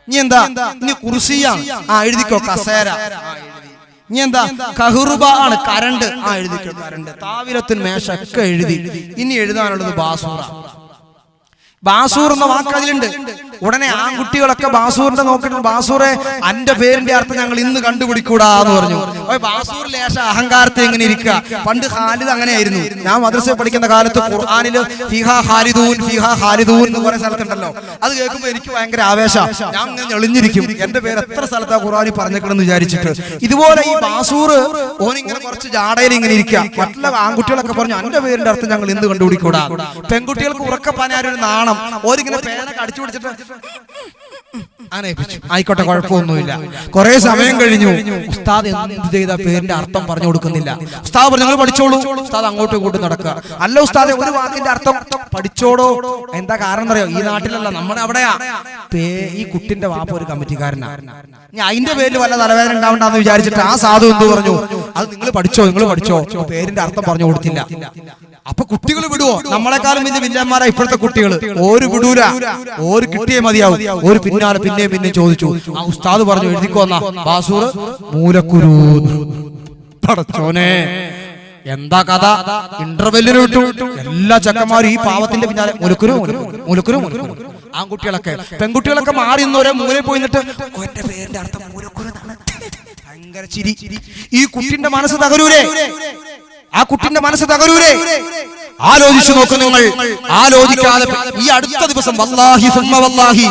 ഇനി എന്താ? ഇനി കുർസിയാണ്. ആ എഴുതിക്കോ കസേര. ഇനി എന്താ? കഹുറുബ ആണ്, കരണ്ട്. ആ എഴുതിക്കോ കരണ്ട്. താവിലത്തുൻ മേശ ഒക്കെ എഴുതി. ഇനി എഴുതാനുള്ളത് ബാസൂറ. ബാസൂർ എന്ന വാക്ക് അതിലുണ്ട്. ഉടനെ ആൺകുട്ടികളൊക്കെ ബാസൂറിന്റെ നോക്കിയിട്ട്, ബാസൂറെ അന്റെ പേരിന്റെ അർത്ഥം ഞങ്ങൾ ഇന്ന് കണ്ടുപിടിക്കൂടാന്ന് പറഞ്ഞു. ബാസൂർ ലേശ അഹങ്കാരത്തെ എങ്ങനെ ഇരിക്കുക. പണ്ട് ഖാലിദ് അങ്ങനെയായിരുന്നു. ഞാൻ മദ്രസയിൽ പഠിക്കുന്ന കാലത്ത് ഖുർആനില് ഫിഹാ ഖാലിദൂൻ എന്ന് പറയുന്ന സ്ഥലത്തുണ്ടല്ലോ, അത് കേൾക്കുമ്പോൾ എനിക്ക് ഭയങ്കര ആവേശം. ഞാൻ ഇങ്ങനെ ഞെളിഞ്ഞിരിക്കും, എന്റെ പേര് എത്ര സ്ഥലത്താ ഖുർആനിൽ പറഞ്ഞേക്കണമെന്ന് വിചാരിച്ചിട്ട്. ഇതുപോലെ ഈ ബാസൂർ ഓനിങ്ങനെ കുറച്ച് ജാടയിൽ ഇങ്ങനെ ഇരിക്കുക. മറ്റുള്ള ആൺകുട്ടികളൊക്കെ പറഞ്ഞു അന്റെ പേരിന്റെ അർത്ഥം ഞങ്ങൾ ഇന്ന് കണ്ടുപിടിക്കൂടാ. പെൺകുട്ടികൾക്ക് ഉറക്കപ്പാനൊരു നാണം, ഓരിങ്ങനെ പേനൊക്കെ അടിച്ചു പിടിച്ചിട്ട് ആയിക്കോട്ടെ കുഴപ്പമൊന്നുമില്ല. കുറെ സമയം കഴിഞ്ഞു, ഉസ്താദ് എന്ത് ചെയ്ത പേരിന്റെ അർത്ഥം പറഞ്ഞു കൊടുക്കുന്നില്ല. ഉസ്താദ് പറഞ്ഞു നിങ്ങൾ പഠിച്ചോളൂ. ഉസ്താദ് അങ്ങോട്ടും ഇങ്ങോട്ടും നടക്കുക. അല്ല ഉസ്താദെ ഒരു വാക്കിന്റെ അർത്ഥം പഠിച്ചോടോ. എന്താ കാരണം എന്നറിയോ? ഈ നാട്ടിലല്ല, നമ്മുടെ അവിടെയാ. ഈ കുട്ടിന്റെ വാപ്പ ഒരു കമ്മിറ്റിക്കാരനാ. ഞാൻ അതിന്റെ പേരിൽ വല്ല തലവേദന ഉണ്ടാവണ്ടെന്ന് വിചാരിച്ചിട്ട് ആ സാധു എന്ത് പറഞ്ഞു, അത് നിങ്ങൾ പഠിച്ചോ. പേരിന്റെ അർത്ഥം പറഞ്ഞു കൊടുത്തില്ല. അപ്പൊ കുട്ടികൾ വിടുവോ? നമ്മളെക്കാളും വലിയ വില്ലന്മാരാ ഇപ്പോഴത്തെ കുട്ടികൾ. ഓര് വിടൂല, ഓര് കിട്ടിയേ മതിയാവും. ഒരു പിന്നാലെ പിന്നെ ചോദിച്ചു. ആ ഉസ്താദ് പറഞ്ഞു എഴുതിക്കോന്നാ ബാസൂർ മൂലക്കുരു. പടച്ചോനെ എന്താ കഥ? ഇന്റർവെല്ലിന് വിട്ടു. എല്ലാ ചക്കന്മാരും ഈ പാവത്തിന്റെ പിന്നാലെ മൂലക്കുരു. ആൺകുട്ടികളൊക്കെ, പെൺകുട്ടികളൊക്കെ മാറി ഒരേ മൂലയിൽ പോയിട്ട് എന്റെ പേരിന്റെ അർത്ഥം മൂലക്കുരു എന്നാണ്. ഭയങ്കര ചിരി. ഈ കുട്ടിന്റെ മനസ്സ് തകരൂരേ? ആ കുട്ടിന്റെ മനസ്സ് തകരൂരേ? ആലോചിച്ചു നോക്കൂ നിങ്ങൾ. ആലോചിക്കാതെ ഈ അടുത്ത ദിവസം വല്ലാഹി സുമ്മ വല്ലാഹി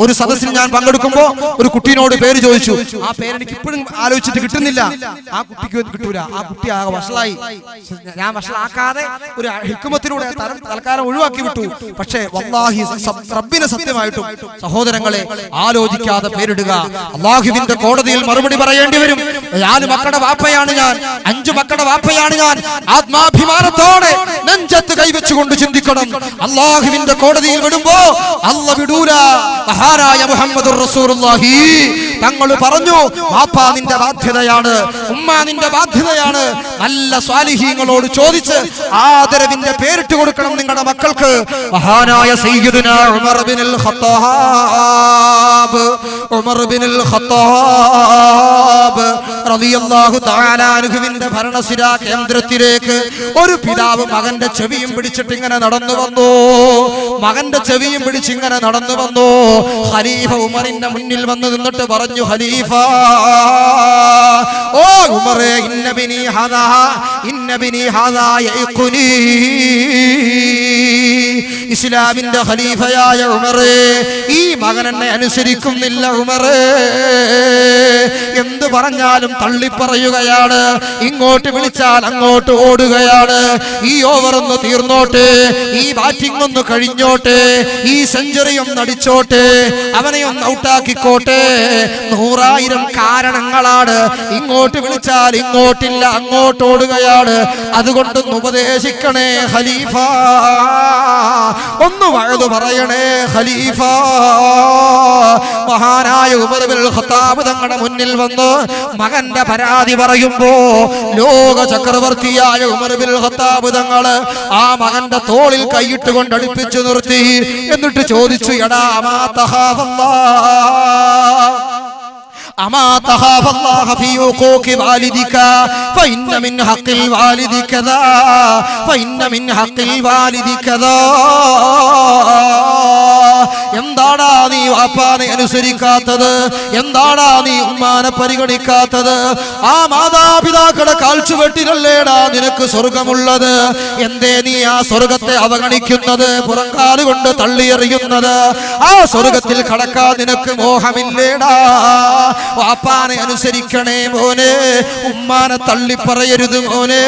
ഒരു സദസ്സിൽ ഞാൻ പങ്കെടുക്കുമ്പോ ഒരു കുട്ടീനോട് പേര് ചോദിച്ചു. ആ പേരെനിക്ക് ഇപ്പോഴും ആലോചിച്ചിട്ട് കിട്ടുന്നില്ല. ആ കുട്ടിക്ക് കിട്ടൂല. ആ കുട്ടി ആകെ വഷളായി. ഞാൻ വഷളാക്കാതെ ഒരു ഹിക്മത്തിലൂടെ തൽക്കാലം ഒഴിവാക്കി വിട്ടു. പക്ഷേ വല്ലാഹി റബ്ബിനെ സത്യമായിട്ടും സഹോദരങ്ങളെ ആലോചിക്കാതെ പേരിടുക. അല്ലാഹുവിന്റെ കോടതിയിൽ മറുപടി പറയേണ്ടി വരും. 4 മക്കളുടെ വാപ്പയാണ് ഞാൻ, 5 മക്കളുടെ വാപ്പയാണ് ഞാൻ. ആത്മാഭിമാനത്തോടെ കൈവച്ചുകൊണ്ട് ചിന്തിക്കണം. അല്ലാഹുവിന്റെ കോടതിയിൽ വിടുമ്പോ അല്ലാഹു വിടൂല. മഹാനായ മുഹമ്മദുർ റസൂലുള്ളാഹി തങ്ങൾ പറഞ്ഞു, വാപ്പാ നിന്റെ ബാധ്യതയാണ്, ഉമ്മ നിന്റെ ബാധ്യതയാണ്. നല്ല സ്വാലിഹീങ്ങളോട് ചോദിച്ച് ആദരവിന്റെ പേരിട്ട് കൊടുക്കണം നിങ്ങളുടെ മക്കൾക്ക്. മഹാനായ സയ്യിദുനാ ഉമർ ബിനുൽ ഖത്താബ്, ഉമർ ബിനുൽ ഖത്താബ് റളിയല്ലാഹു തആല അൻഹുവിന്റെ ഭരണസിരാ കേന്ദ്രത്തിലേക്ക് ഒരു പിതാവ് മകന്റെ ചെവിയും പിടിച്ചിട്ട് ഇങ്ങനെ നടന്നു വന്നു. മകന്റെ ചെവിയും പിടിച്ച് ഇങ്ങനെ നടന്നു വന്നു. ഖലീഫ ഉമറിന്റെ മുന്നിൽ വന്ന് നിന്നിട്ട് പറഞ്ഞു, ഖലീഫ, ഓ ഉമറേ, ഇന്നബിനി ഹാദാ യഖുനി. ഇസ്ലാമിന്റെ ഖലീഫയായ ഉമറേ, ഈ മകൻ എന്നെ അനുസരിക്കുന്നില്ല ഉമറേ. എന്ത് പറഞ്ഞാലും തള്ളിപ്പറയുകയാണ്, ഇങ്ങോട്ട് വിളിച്ചാൽ അങ്ങോട്ട് ഓടുകയാണ്. ഈ ഓവർ ഒന്ന് തീർന്നോട്ടെ, ഈ ബാറ്റിംഗ് ഒന്ന് കഴിഞ്ഞോട്ടെ, ഈ സെഞ്ചുറി ഒന്ന് അടിച്ചോട്ടെ, അവനെ ഒന്ന് ഔട്ടാക്കിക്കോട്ടെ. 100,000 കാരണങ്ങളാണ്. ഇങ്ങോട്ട് വിളിച്ചാൽ ഇങ്ങോട്ടില്ല, അങ്ങോട്ട് ഓടുകയാണ്. അതുകൊണ്ടൊന്ന് ഉപദേശിക്കണേ ഖലീഫ, ഒന്ന് വഅദ് പറയണേ ഖലീഫ. മഹാനായ ഉമർ ഇബ്നുൽ ഖത്താബ് തങ്ങളുടെ മുന്നിൽ വന്ന് മകന്റെ പരാതി പറയുമ്പോ ലോക ചക്രവർത്തിയായ ഉമർ ഇബ്നുൽ ഖത്താബ് തങ്ങള് ആ മകന്റെ തോളിൽ കൈയിട്ട് കൊണ്ട് അടുപ്പിച്ചു നിർത്തി. എന്നിട്ട് ചോദിച്ചു, എടാ മാ തഖാഫല്ലാഹ്, أما تخاف الله في حقوق والدك فإن من حق الوالد كذا فإن من حق الوالد كذا. എന്താടാ നീ വാപ്പാനെ അനുസരിക്കാത്തത്? എന്താടാ നീ ഉമ്മാനെ പരിഗണിക്കാത്തത്? ആ മാതാപിതാക്കളുടെ കാൽച്ചുവെട്ടിലല്ലേടാ നിനക്ക് സ്വർഗമുള്ളത്. എന്തേ നീ ആ സ്വർഗത്തെ അവഗണിക്കുന്നത്, പുറംകാലുകൊണ്ട് തള്ളിയെറിയുന്നത്? ആ സ്വർഗത്തിൽ കടക്കാൻ നിനക്ക് മോഹമില്ലേടാ? വാപ്പാനെ അനുസരിക്കണേ മോനെ, ഉമ്മാനെ തള്ളിപ്പറയരുത് മോനെ.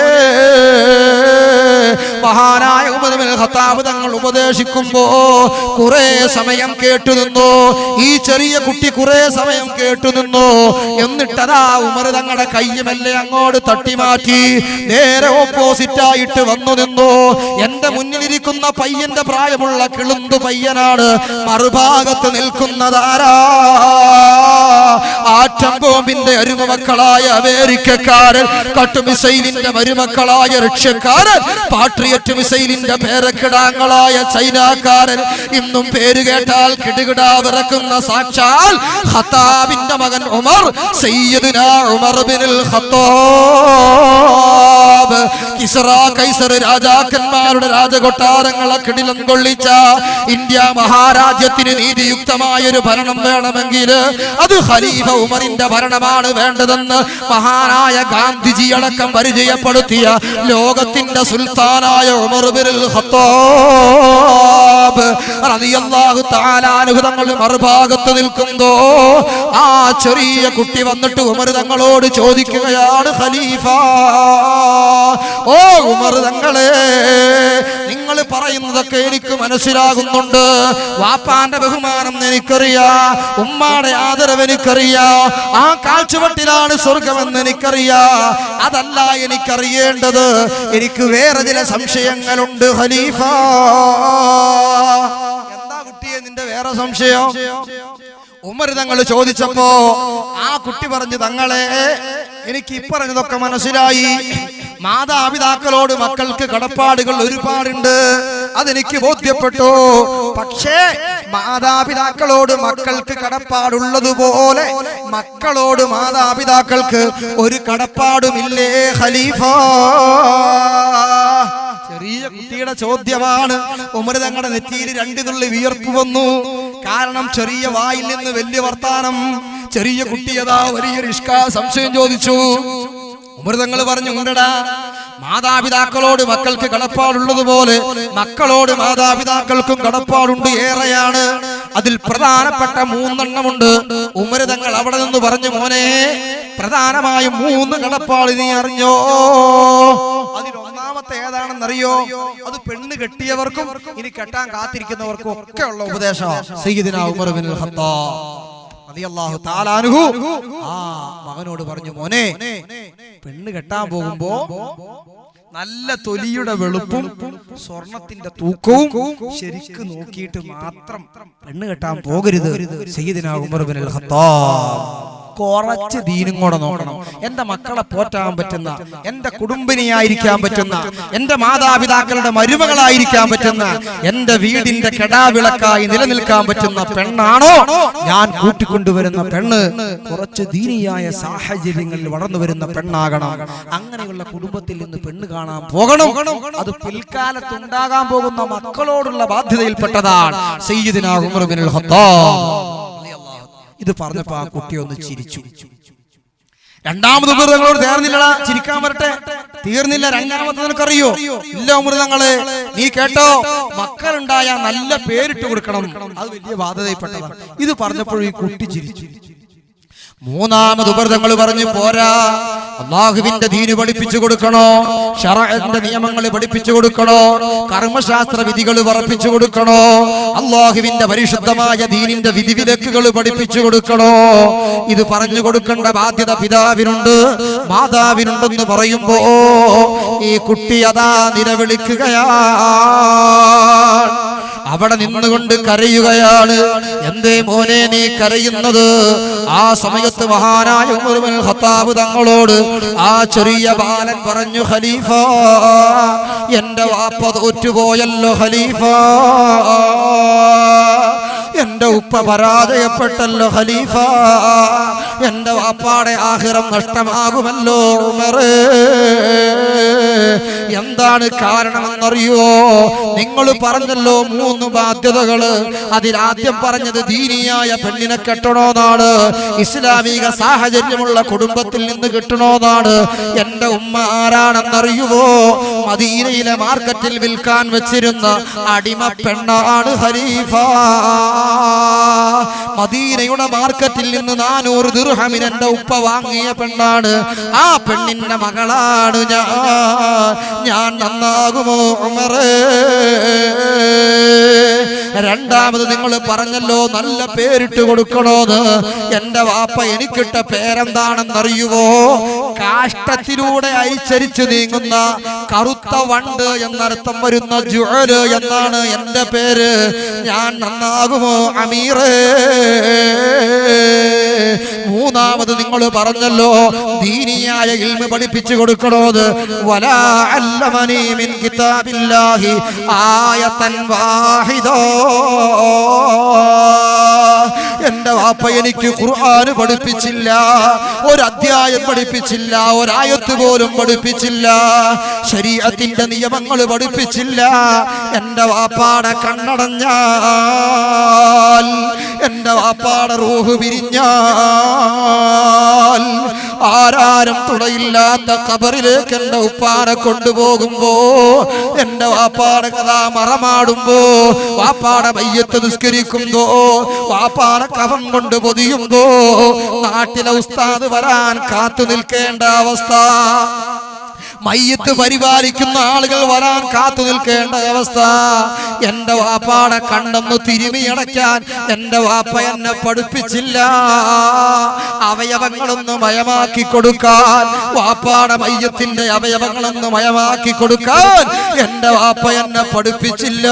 മഹാനായ ഉമർ ഇബ്നുൽ ഖത്താബ് തങ്ങൾ ഉപദേശിക്കുമ്പോ കുറെ സമയം കേട്ടുനിന്നു. ഈ ചെറിയ കുട്ടി കുറെ സമയം കേട്ടുനിന്നു. എന്നിട്ടതാ ഉമർ തങ്ങളുടെ കയ്യുമല്ലേ അങ്ങോട്ട് തട്ടിമാറ്റി നേരെ ഓപ്പോസിറ്റ് ആയിട്ട് വന്നു നിന്നു. എന്റെ മുന്നിലിരിക്കുന്ന പയ്യന്റെ പ്രായമുള്ള കിളുന്തു പയ്യനാണ്. മറുഭാഗത്ത് നിൽക്കുന്നതാരാ? ആറ്റം ബോംബിന്റെ അരുമ മക്കളായ അമേരിക്കക്കാരൻ, കട്ട് മിസൈലിന്റെ മരുമക്കളായ റഷ്യക്കാരൻ, പാട്രിയറ്റ് മിസൈലിന്റെ പേരക്കിടാങ്ങളായ ചൈനക്കാരൻ, ഇന്നും പേര് കേട്ടാൽ കിടുകിടാ വിറക്കുന്ന സാക്ഷാൽ ഖത്താബിന്റെ മകൻ ഉമർ, സയ്യിദുനാ ഉമർ ബിനുൽ ഖത്താബ്. കിസ്റ കൈസർ രാജാക്കന്മാരുടെ രാജകൊട്ടാരങ്ങളെ കിടിലം കൊള്ളിച്ച ഇന്ത്യ മഹാരാജ്യത്തിന് നീതിയുക്തമായൊരു ഭരണം വേണമെങ്കിൽ അത് ഖലീഫ ഉമറിന്റെ ഭരണമാണ് വേണ്ടതെന്ന് മഹാനായ ഗാന്ധിജി അടക്കം പരിചയപ്പെടുത്തിയ ലോകത്തിന്റെ സുൽത്താനായ ഉമർ ബിനുൽ ഖത്താബ് റളിയല്ലാഹു തആല അൻഹു തങ്ങൾ മറുഭാഗത്ത് നിൽക്കുന്നോ ആ ചെറിയ കുട്ടി വന്നിട്ട് ഉമർ തങ്ങളോട് ചോദിക്കുകയാണ്, ഖലീഫ, ഓ ഉമർ തങ്ങളെ, നിങ്ങൾ പറയുന്നതൊക്കെ എനിക്ക് മനസ്സിലാകുന്നുണ്ട്. വാപ്പാന്റെ ബഹുമാനം എനിക്കറിയാം, ഉമ്മാടെ ആദരവ് എനിക്കറിയാം, ആ കാഴ്ചവട്ടിലാണ് സ്വർഗമെന്ന് എനിക്കറിയാം. അതല്ല എനിക്കറിയേണ്ടത്, എനിക്ക് വേറെ ചില സംശയങ്ങളുണ്ട് ഖലീഫ. എന്താ കുട്ടിയെ നിന്റെ വേറെ സംശയം? ഉമർ തങ്ങൾ ചോദിച്ചപ്പോ ആ കുട്ടി പറഞ്ഞു, തങ്ങളെ, എനിക്ക് ഇപ്പറഞ്ഞതൊക്കെ മനസ്സിലായി. മാതാപിതാക്കളോട് മക്കൾക്ക് കടപ്പാടുകൾ ഒരുപാടുണ്ട്, അതെനിക്ക് ബോധ്യപ്പെട്ടു. പക്ഷേ മാതാപിതാക്കളോട് മക്കൾക്ക് കടപ്പാടുള്ളതുപോലെ മക്കളോട് മാതാപിതാക്കൾക്ക് ഒരു കടപ്പാടുമില്ലേ ഖലീഫ? ചെറിയ കുട്ടിയുടെ ചോദ്യമാണ്. ഉമർ തങ്ങളുടെ നെറ്റിയിൽ 2 തുള്ളി വിയർപ്പ് വന്നു. കാരണം ചെറിയ വായിൽ നിന്ന് വലിയ വർത്താനം. ചെറിയ കുട്ടിയതാ വലിയൊരു സംശയം ചോദിച്ചു. ഉമർ തങ്ങൾ പറഞ്ഞു, ഉണ്ടടാ, മാതാപിതാക്കളോട് മക്കൾക്ക് കടപ്പാടുള്ളതുപോലെ മക്കളോട് മാതാപിതാക്കൾക്കും കടപ്പാടുണ്ട്, ഏറെയാണ്. അതിൽ പ്രധാനപ്പെട്ട 3 എണ്ണമുണ്ട്. ഉമർ തങ്ങൾ അവിടെ നിന്ന് പറഞ്ഞു, മോനെ, പ്രധാനമായും 3 കടപ്പാട് നീ അറിഞ്ഞോ? അതിൽ ഒന്നാമത്തെ ഏതാണെന്നറിയോ? അത് പെണ്ണ് കെട്ടിയവർക്കും ഇനി കെട്ടാൻ കാത്തിരിക്കുന്നവർക്കും ഒക്കെ ഉള്ള ഉപദേശമാണ്. സയ്യിദുനാ ഉമർ ഇബ്നുൽ ഖത്താബ് റളിയല്ലാഹു തആല അൻഹു ആ മകനോട് പറഞ്ഞു, മോനെ, പെണ്ണ് കെട്ടാൻ പോകുമ്പോ നല്ല തൊലിയുടെ വെളുപ്പും സ്വർണത്തിന്റെ തൂക്കവും ശരിക്ക് നോക്കിയിട്ട് മാത്രം പെണ്ണ് കെട്ടാൻ പോകരുത്. സയ്യിദുനാ ഉമർ ഇബ്നുൽ ഖത്താബ് കുറച്ച് ദീനും കൂടെ നോക്കണം. എന്റെ മക്കളെ പോറ്റാൻ പറ്റുന്ന, എന്റെ കുടുംബിനിയായിരിക്കാൻ പറ്റുന്ന, എന്റെ മാതാപിതാക്കളുടെ മരുമകളായിരിക്കാൻ പറ്റുന്ന, എന്റെ വീടിന്റെ കെടാവിളക്കായി നിലനിൽക്കാൻ പറ്റുന്ന പെണ്ണാണോ ഞാൻ കൂട്ടിക്കൊണ്ടുവരുന്ന പെണ്ണ്? കുറച്ച് ദീനിയായ സാഹചര്യങ്ങളിൽ വളർന്നു വരുന്ന പെണ്ണാകണം. അങ്ങനെയുള്ള കുടുംബത്തിൽ നിന്ന് പെണ്ണ് കാണാൻ പോകണം. അത് പിൽക്കാലത്ത് ഉണ്ടാകാൻ പോകുന്ന മക്കളോടുള്ള ബാധ്യതയിൽപ്പെട്ടതാണ്. സയ്യിദുനാ ഉമർ ഇബ്നുൽ ഖത്താബ് ഇത് പറഞ്ഞപ്പോ ആ കുട്ടി ഒന്ന് ചിരിച്ചു. രണ്ടാമത് ഉമൃതങ്ങളോട് തീർന്നില്ലടാ, ചിരിക്കാൻ വരട്ടെ, തീർന്നില്ല. രണ്ടാമത്തെ നിനക്കറിയോ? ഇല്ല ഉമൃതങ്ങളെ, നീ കേട്ടോ, മക്കളുണ്ടായ നല്ല പേരിട്ട് കൊടുക്കണം, അത് വലിയ ബാധ്യതയിൽപ്പെട്ടതാണ്. ഇത് പറഞ്ഞപ്പോഴും ഈ കുട്ടി ചിരിച്ചു. മൂന്നാമത് ഉപർതങ്ങൾ പറഞ്ഞു, പോരാ, അല്ലാഹുവിന്റെ ദീന് പഠിപ്പിച്ചു കൊടുക്കണോ, ശറഅന്റെ നിയമങ്ങൾ പഠിപ്പിച്ചു കൊടുക്കണോ, കർമ്മശാസ്ത്ര വിധികൾ ഉറപ്പിച്ചു കൊടുക്കണോ, അല്ലാഹുവിന്റെ പരിശുദ്ധമായ ദീനിന്റെ വിധിവിലക്കുകൾ പഠിപ്പിച്ചു കൊടുക്കണോ? ഇത് പറഞ്ഞു കൊടുക്കേണ്ട ബാധ്യത പിതാവിനുണ്ട്, മാതാവിനുണ്ടെന്ന് പറയുമ്പോ ഈ കുട്ടി അതാ നിലവിളിക്കുകയാണ്. അവിടെ നിന്നുകൊണ്ട് കരയുകയാണ്. എന്തേ മോനെ നീ കരയുന്നത്? ആ സമയത്ത് മഹാനായ ഉമർ ഇബ്നുൽ ഖത്താബ് തങ്ങളോട് ആ ചെറിയ ബാലൻ പറഞ്ഞു, ഖലീഫ, എന്റെ വാപ്പ തോറ്റുപോയല്ലോ ഖലീഫ, എന്റെ ഉപ്പ പരാജയപ്പെട്ടല്ലോ ഖലീഫ, എന്റെ വാപ്പാടെ ആഖിറം നഷ്ടമാകുമല്ലോ ഉമറേ. എന്താണ് കാരണമെന്നറിയോ? നിങ്ങൾ പറഞ്ഞല്ലോ 3 ബാധ്യതകള്. അതിലാദ്യം പറഞ്ഞത് ദീനിയായ പെണ്ണിനെ കെട്ടണോന്നാണ്, ഇസ്ലാമിക സാഹചര്യമുള്ള കുടുംബത്തിൽ നിന്ന് കിട്ടണോന്നാണ്. എന്റെ ഉമ്മ ആരാണെന്നറിയുവോ? മദീനയിലെ മാർക്കറ്റിൽ വിൽക്കാൻ വെച്ചിരുന്ന അടിമ പെണ്ണാണ് ഖലീഫ. മദീനയുടെ മാർക്കറ്റിൽ നിന്ന് 400 ദിർഹമിന് എന്റെ ഉപ്പ വാങ്ങിയ പെണ്ണാണ്. ആ പെണ്ണിന്റെ മകളാണ് ഞാൻ നന്നാകുമോ ഉമറേ? രണ്ടാമത് നിങ്ങൾ പറഞ്ഞല്ലോ നല്ല പേരിട്ട് കൊടുക്കണോന്ന്. എന്റെ വാപ്പ എനിക്കിട്ട പേരെന്താണെന്നറിയുവോ? കാഷ്ടത്തിലൂടെ അരിച്ചരിച്ചു നീങ്ങുന്ന കറുത്ത വണ്ട് എന്നർത്ഥം വരുന്ന ജുഅല് എന്നാണ് എന്റെ പേര്. ഞാൻ നന്നാകുമോ അമീറേ? മൂന്നാമത് നിങ്ങൾ പറഞ്ഞല്ലോ ദീനിയായ ഇൽമ് പഠിപ്പിച്ചു കൊടുക്കണോത്. വലാ അല്ലമനി മിൻ കിതാബില്ലാഹി ആയതൻ വാഹിദ. എന്റെ വാപ്പ എനിക്ക് ഖുർആൻ പഠിപ്പിച്ചില്ല, ഒരധ്യായം പഠിപ്പിച്ചില്ല, ഒരായത്ത് പോലും പഠിപ്പിച്ചില്ല, ശരീഅത്തിന്റെ നിയമങ്ങൾ പഠിപ്പിച്ചില്ല. എന്റെ വാപ്പാടെ കണ്ണടഞ്ഞാൽ, എന്റെ വാപ്പാടെ റൂഹ് പിരിഞ്ഞാൽ, ആരാരും തുണയില്ലാത്ത ഖബറിലേക്ക് എന്റെ ഉപ്പാനെ കൊണ്ടുപോകുമ്പോ, എന്റെ വാപ്പാടെ കഥ മറമാടുമ്പോ, വാപ്പാടെ മയ്യത്ത് നിസ്കരിക്കുമ്പോ, വാപ്പാടെ കഫം കൊണ്ട് പൊതിയുമ്പോ, നാട്ടിലെ ഉസ്താദ് വരാൻ കാത്തു നിൽക്കേണ്ട അവസ്ഥ, മയ്യത്ത് പരിപാലിക്കുന്ന ആളുകൾ വരാൻ കാത്തു നിൽക്കേണ്ട അവസ്ഥ. എന്റെ വാപ്പാടെ കണ്ണൊന്ന് തിരുമിയടയ്ക്കാൻ എന്റെ വാപ്പ എന്നെ പഠിപ്പിച്ചില്ല. അവയവങ്ങളൊന്ന് മയമാക്കി കൊടുക്കാൻ, വാപ്പാടെ മയ്യത്തിന്റെ അവയവങ്ങളൊന്ന് മയമാക്കി കൊടുക്കാൻ എന്റെ വാപ്പ എന്നെ പഠിപ്പിച്ചില്ല.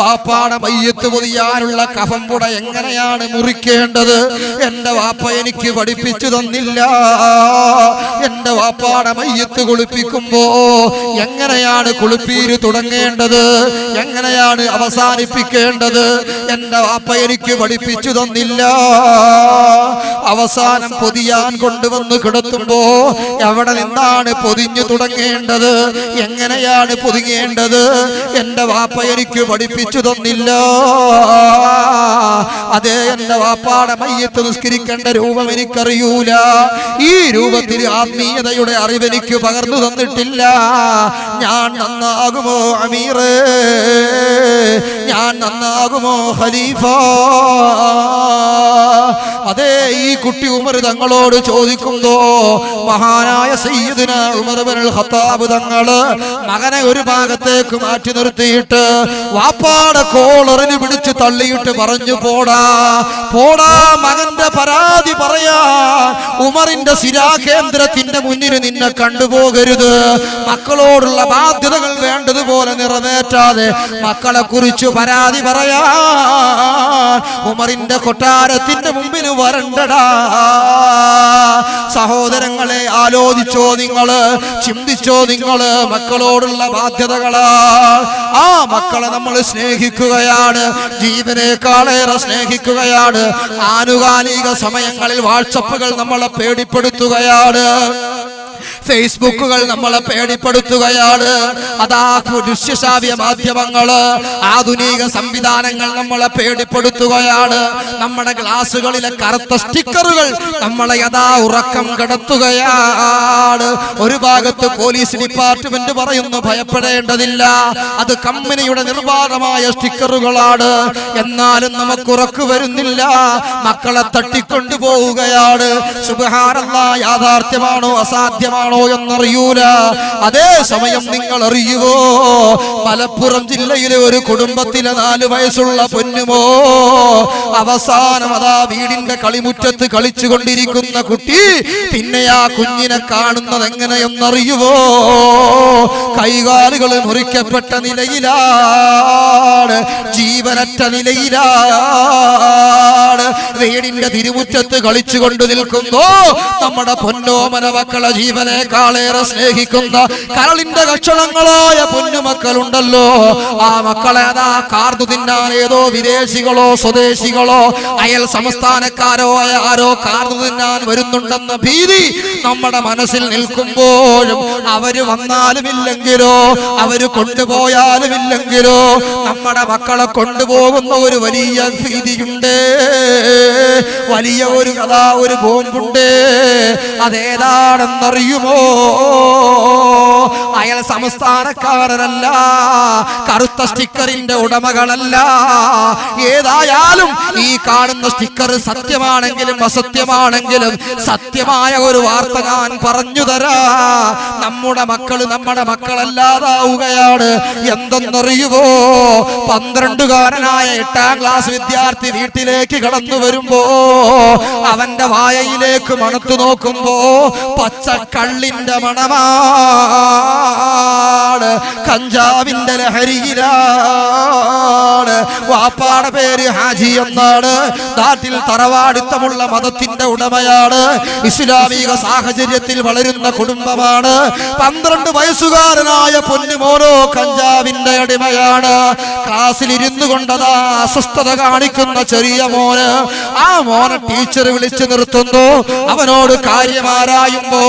വാപ്പാടെ മയ്യത്ത് പൊതിയാനുള്ള കഫംപുട എങ്ങനെയാണ് മുറിക്കേണ്ടത് എന്റെ വാപ്പ എനിക്ക് പഠിപ്പിച്ചു തന്നില്ല. എന്റെ വാപ്പാടെ മയ്യത്ത് കുളിപ്പിക്കുമ്പോ എങ്ങനെയാണ് കുളിപ്പീര് തുടങ്ങേണ്ടത്, എങ്ങനെയാണ് അവസാനിപ്പിക്കേണ്ടത് എന്റെ വാപ്പ എനിക്ക് പഠിപ്പിച്ചു തന്നില്ല. അവസാനം പൊതിയാൻ കൊണ്ടുവന്ന് കിടത്തുമ്പോ എവിടെ നിന്നാണ് പൊതിഞ്ഞു തുടങ്ങേണ്ടത്, എങ്ങനെയാണ് പൊതിങ്ങേണ്ടത് എന്റെ വാപ്പ എനിക്ക് പഠിപ്പിച്ചു തന്നില്ല. അതേ, എന്റെ വാപ്പാടെ മയ്യത്ത് നിസ്കരിക്കേണ്ട രൂപം എനിക്കറിയൂല. ഈ രൂപത്തിൽ ആത്മീയതയുടെ അറിവെനിക്ക് പകർന്നു തന്നിട്ടില്ല. ഞാൻ നന്നാകുമോ അമീറേ? ഞാൻ നന്നാകുമോ ഖലീഫ? അതേ ഈ കുട്ടി ഉമർ തങ്ങളോട് ചോദിക്കുന്നു, മഹാനായ സയ്യിദുന ഉമർ ഇബ്നുൽ ഖത്താബ് തങ്ങള് മകനെ ഒരു ഭാഗത്തേക്ക് മാറ്റി നിർത്തിയിട്ട് വാപ്പാടെ കോളറിന് പിടിച്ച് തള്ളിയിട്ട് പറഞ്ഞു, പോടാ പോടാ, മകന്റെ പരാതി പറയാ, ഉമറിന്റെ ശിരാകേന്ദ്രത്തിന്റെ മുന്നിൽ നിന്നെ കണ്ടുപോകരുത്. മക്കളോടുള്ള ബാധ്യതകൾ വേണ്ടതുപോലെ നിറവേറ്റാതെ മക്കളെ കുറിച്ച് പരാതി പറയാ ഉമറിന്റെ കൊട്ടാരത്തിന്റെ മുമ്പിൽ വരണ്ടടാ. സഹോദരങ്ങളെ, ആലോചിച്ചോ നിങ്ങള്, ചിന്തിച്ചോ നിങ്ങള്, മക്കളോടുള്ള ബാധ്യതകളാ. ആ മക്കളെ നമ്മൾ സ്നേഹിക്കുകയാണ്, ജീവനേക്കാളേറെ സ്നേഹിക്കുകയാണ്. ആനുകാലിക സമയങ്ങളിൽ വാട്സപ്പുകൾ നമ്മളെ പേടിപ്പെടുത്തുകയാണ്, ഫേസ്ബുക്കുകൾ നമ്മളെ പേടിപ്പെടുത്തുകയാണ്. അതാ ദൃശ്യശ്രാവ്യ മാധ്യമങ്ങള്, ആധുനിക സംവിധാനങ്ങൾ നമ്മളെ പേടിപ്പെടുത്തുകയാണ്. നമ്മുടെ ഗ്ലാസുകളിലെ കറുത്ത സ്റ്റിക്കറുകൾ നമ്മളെ യഥാ ഉറക്കം കടത്തുകയാണ്. ഒരു ഭാഗത്ത് പോലീസ് ഡിപ്പാർട്ട്മെന്റ് പറയുന്നു ഭയപ്പെടേണ്ടതില്ല, അത് കമ്പനിയുടെ നിർബാധമായ സ്റ്റിക്കറുകളാണ്. എന്നാലും നമുക്ക് ഉറക്കു വരുന്നില്ല, മക്കളെ തട്ടിക്കൊണ്ടുപോവുകയാണ്. സുബ്ഹാനല്ലാഹ്, യാഥാർത്ഥ്യമാണോ അസാധ്യമാണോ എന്നറിയൂല. അതേ സമയം നിങ്ങൾ അറിയുവോ, മലപ്പുറം ജില്ലയിലെ ഒരു കുടുംബത്തിലെ 4 വയസ്സുള്ള പൊന്നുമോ അവസാനം അതാ വീടിന്റെ കളിമുറ്റത്ത് കളിച്ചുകൊണ്ടിരിക്കുന്ന കുട്ടി പിന്നെ ആ കുഞ്ഞിനെ കാണുന്നത് എങ്ങനെയെന്നറിയുവോ, കൈകാലുകൾ മുറിക്കപ്പെട്ട നിലയിലാണ്, ജീവനറ്റ നിലയിലാണ്. വീടിന്റെ തിരുമുറ്റത്ത് കളിച്ചുകൊണ്ട് നിൽക്കുമ്പോ നമ്മുടെ പൊന്നോമന മക്കളെ ജീവനേക്കാളേറെ സ്നേഹിക്കുന്ന കരളിന്റെ കഷണങ്ങളായ പൊന്നുമക്കളുണ്ടല്ലോ, ആ മക്കളെ അതാ കാർന്നു തിന്നാൻ ഏതോ വിദേശികളോ സ്വദേശികളോ അയൽ സംസ്ഥാനക്കാരോ ആരോ കാർന്നു തിന്നാൻ വരുന്നുണ്ടെന്ന ഭീതി നമ്മുടെ മനസ്സിൽ നിൽക്കുമ്പോഴും അവര് വന്നാലും ഇല്ലെങ്കിലോ അവര് കൊണ്ടുപോയാലും ഇല്ലെങ്കിലോ നമ്മുടെ മക്കളെ കൊണ്ടുപോകുന്ന ഒരു വലിയ ഭീതിയുണ്ട്, വലിയ ഒരു കഥാ ഒരു ബോംബുണ്ട്. അതേതാണെന്നറിയുമോ? അയൽ സംസ്ഥാനക്കാരനല്ല, കറുത്ത സ്റ്റിക്കറിന്റെ ഉടമകളല്ല. ഏതായാലും ഈ കാണുന്ന സ്റ്റിക്കർ സത്യമാണെങ്കിലും അസത്യമാണെങ്കിലും സത്യമായ ഒരു വാർത്ത ഞാൻ പറഞ്ഞു തരാ. നമ്മുടെ മക്കളല്ലാതാവുകയാണ്. എന്തെന്നറിയുവോ? 12കാരനായ 8ാം ക്ലാസ് വിദ്യാർത്ഥി വീട്ടിലേക്ക് കടന്നു വരുമ്പോ അവന്റെ വായയിലേക്ക് മണത്തു നോക്കുമ്പോ പച്ചക്കള്ളിന്റെ മണമാണ്, കഞ്ചാവിന്റെ ലഹരിയിലാണ്. വാപ്പാടെ പേര് ഹാജി എന്നാണ്, നാട്ടിൽ തറവാടിത്തമുള്ള മതത്തിന്റെ ഉടമയാണ്, ഇസ്ലാമിക സാഹചര്യത്തിൽ വളരുന്ന കുടുംബമാണ്. 12 വയസ്സുകാരനായ പൊന്നുമോനോ കഞ്ചാവിന്റെ അടിമയാണ്. ക്ലാസ്സിൽ ഇരുന്നു കൊണ്ടതാ അസ്വസ്ഥത കാണിക്കുന്ന ചെറിയ മോന്, ആ മോനെ ടീച്ചർ വിളിച്ചു നിർത്തുന്നു. അവനോട് കാര്യമാരായുമ്പോ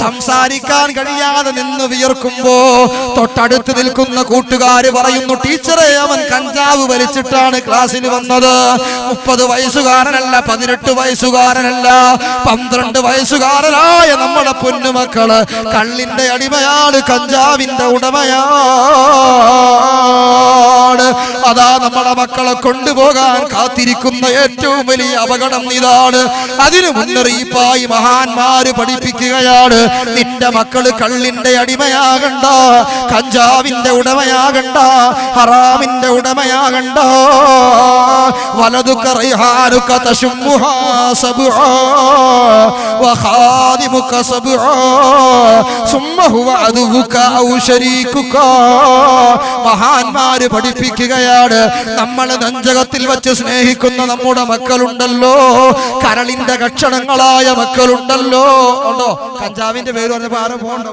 സംസാരിക്കാൻ കഴിയാതെ നിന്ന് വിയർക്കുമ്പോ തൊട്ടടുത്ത് നിൽക്കുന്ന കൂട്ടുകാര് പറയുന്നു, ടീച്ചറെ അവൻ കഞ്ചാവ് വലിച്ചിട്ടാണ് ക്ലാസ്സിൽ വന്നത്. 30 വയസ്സുകാരനല്ല, 18 വയസ്സുകാരനല്ല, 12 വയസ്സുകാരനായ നമ്മുടെ പൊന്നുമക്കള് കള്ളിന്റെ അടിമയാണ്, കഞ്ചാവിന്റെ ഉടമയാണ്. അതാ നമ്മുടെ മക്കളെ കൊണ്ടുപോകാൻ കാത്തിരിക്കുന്ന ഏറ്റവും വലിയ അപകടം ഇതാണ്. അതിന് മുന്നറിയിപ്പായി മഹാന്മാര് പഠിപ്പിക്കുകയാണ്, നിന്റെ മക്കള് കള്ളിന്റെ അടിമയാകണ്ട, കഞ്ചാവിന്റെ ഉടമയാകണ്ട, ഹറാമിന്റെ ഉടമയാകണ്ട. വലതുക റൈഹാനുക തശുമ്മുഹാ സബ്ആ വഖാദിമുക സബ്ആ സുമ്മ ഹുവ അദുവുക ഔ ശരീകുക. മഹാന്മാര് പഠിപ്പിക്കുകയാണ്, നമ്മൾ നെഞ്ചകത്തിൽ വെച്ച് സ്നേഹിക്കുന്ന നമ്മുടെ മക്കളുണ്ടല്ലോ, കരളിന്റെ കഷണങ്ങളായ മക്കളുണ്ടല്ലോ. ഉണ്ടോ? കഞ്ചാവിന്റെ പേര് പറഞ്ഞപ്പോ ആരോ പോകണ്ടോ?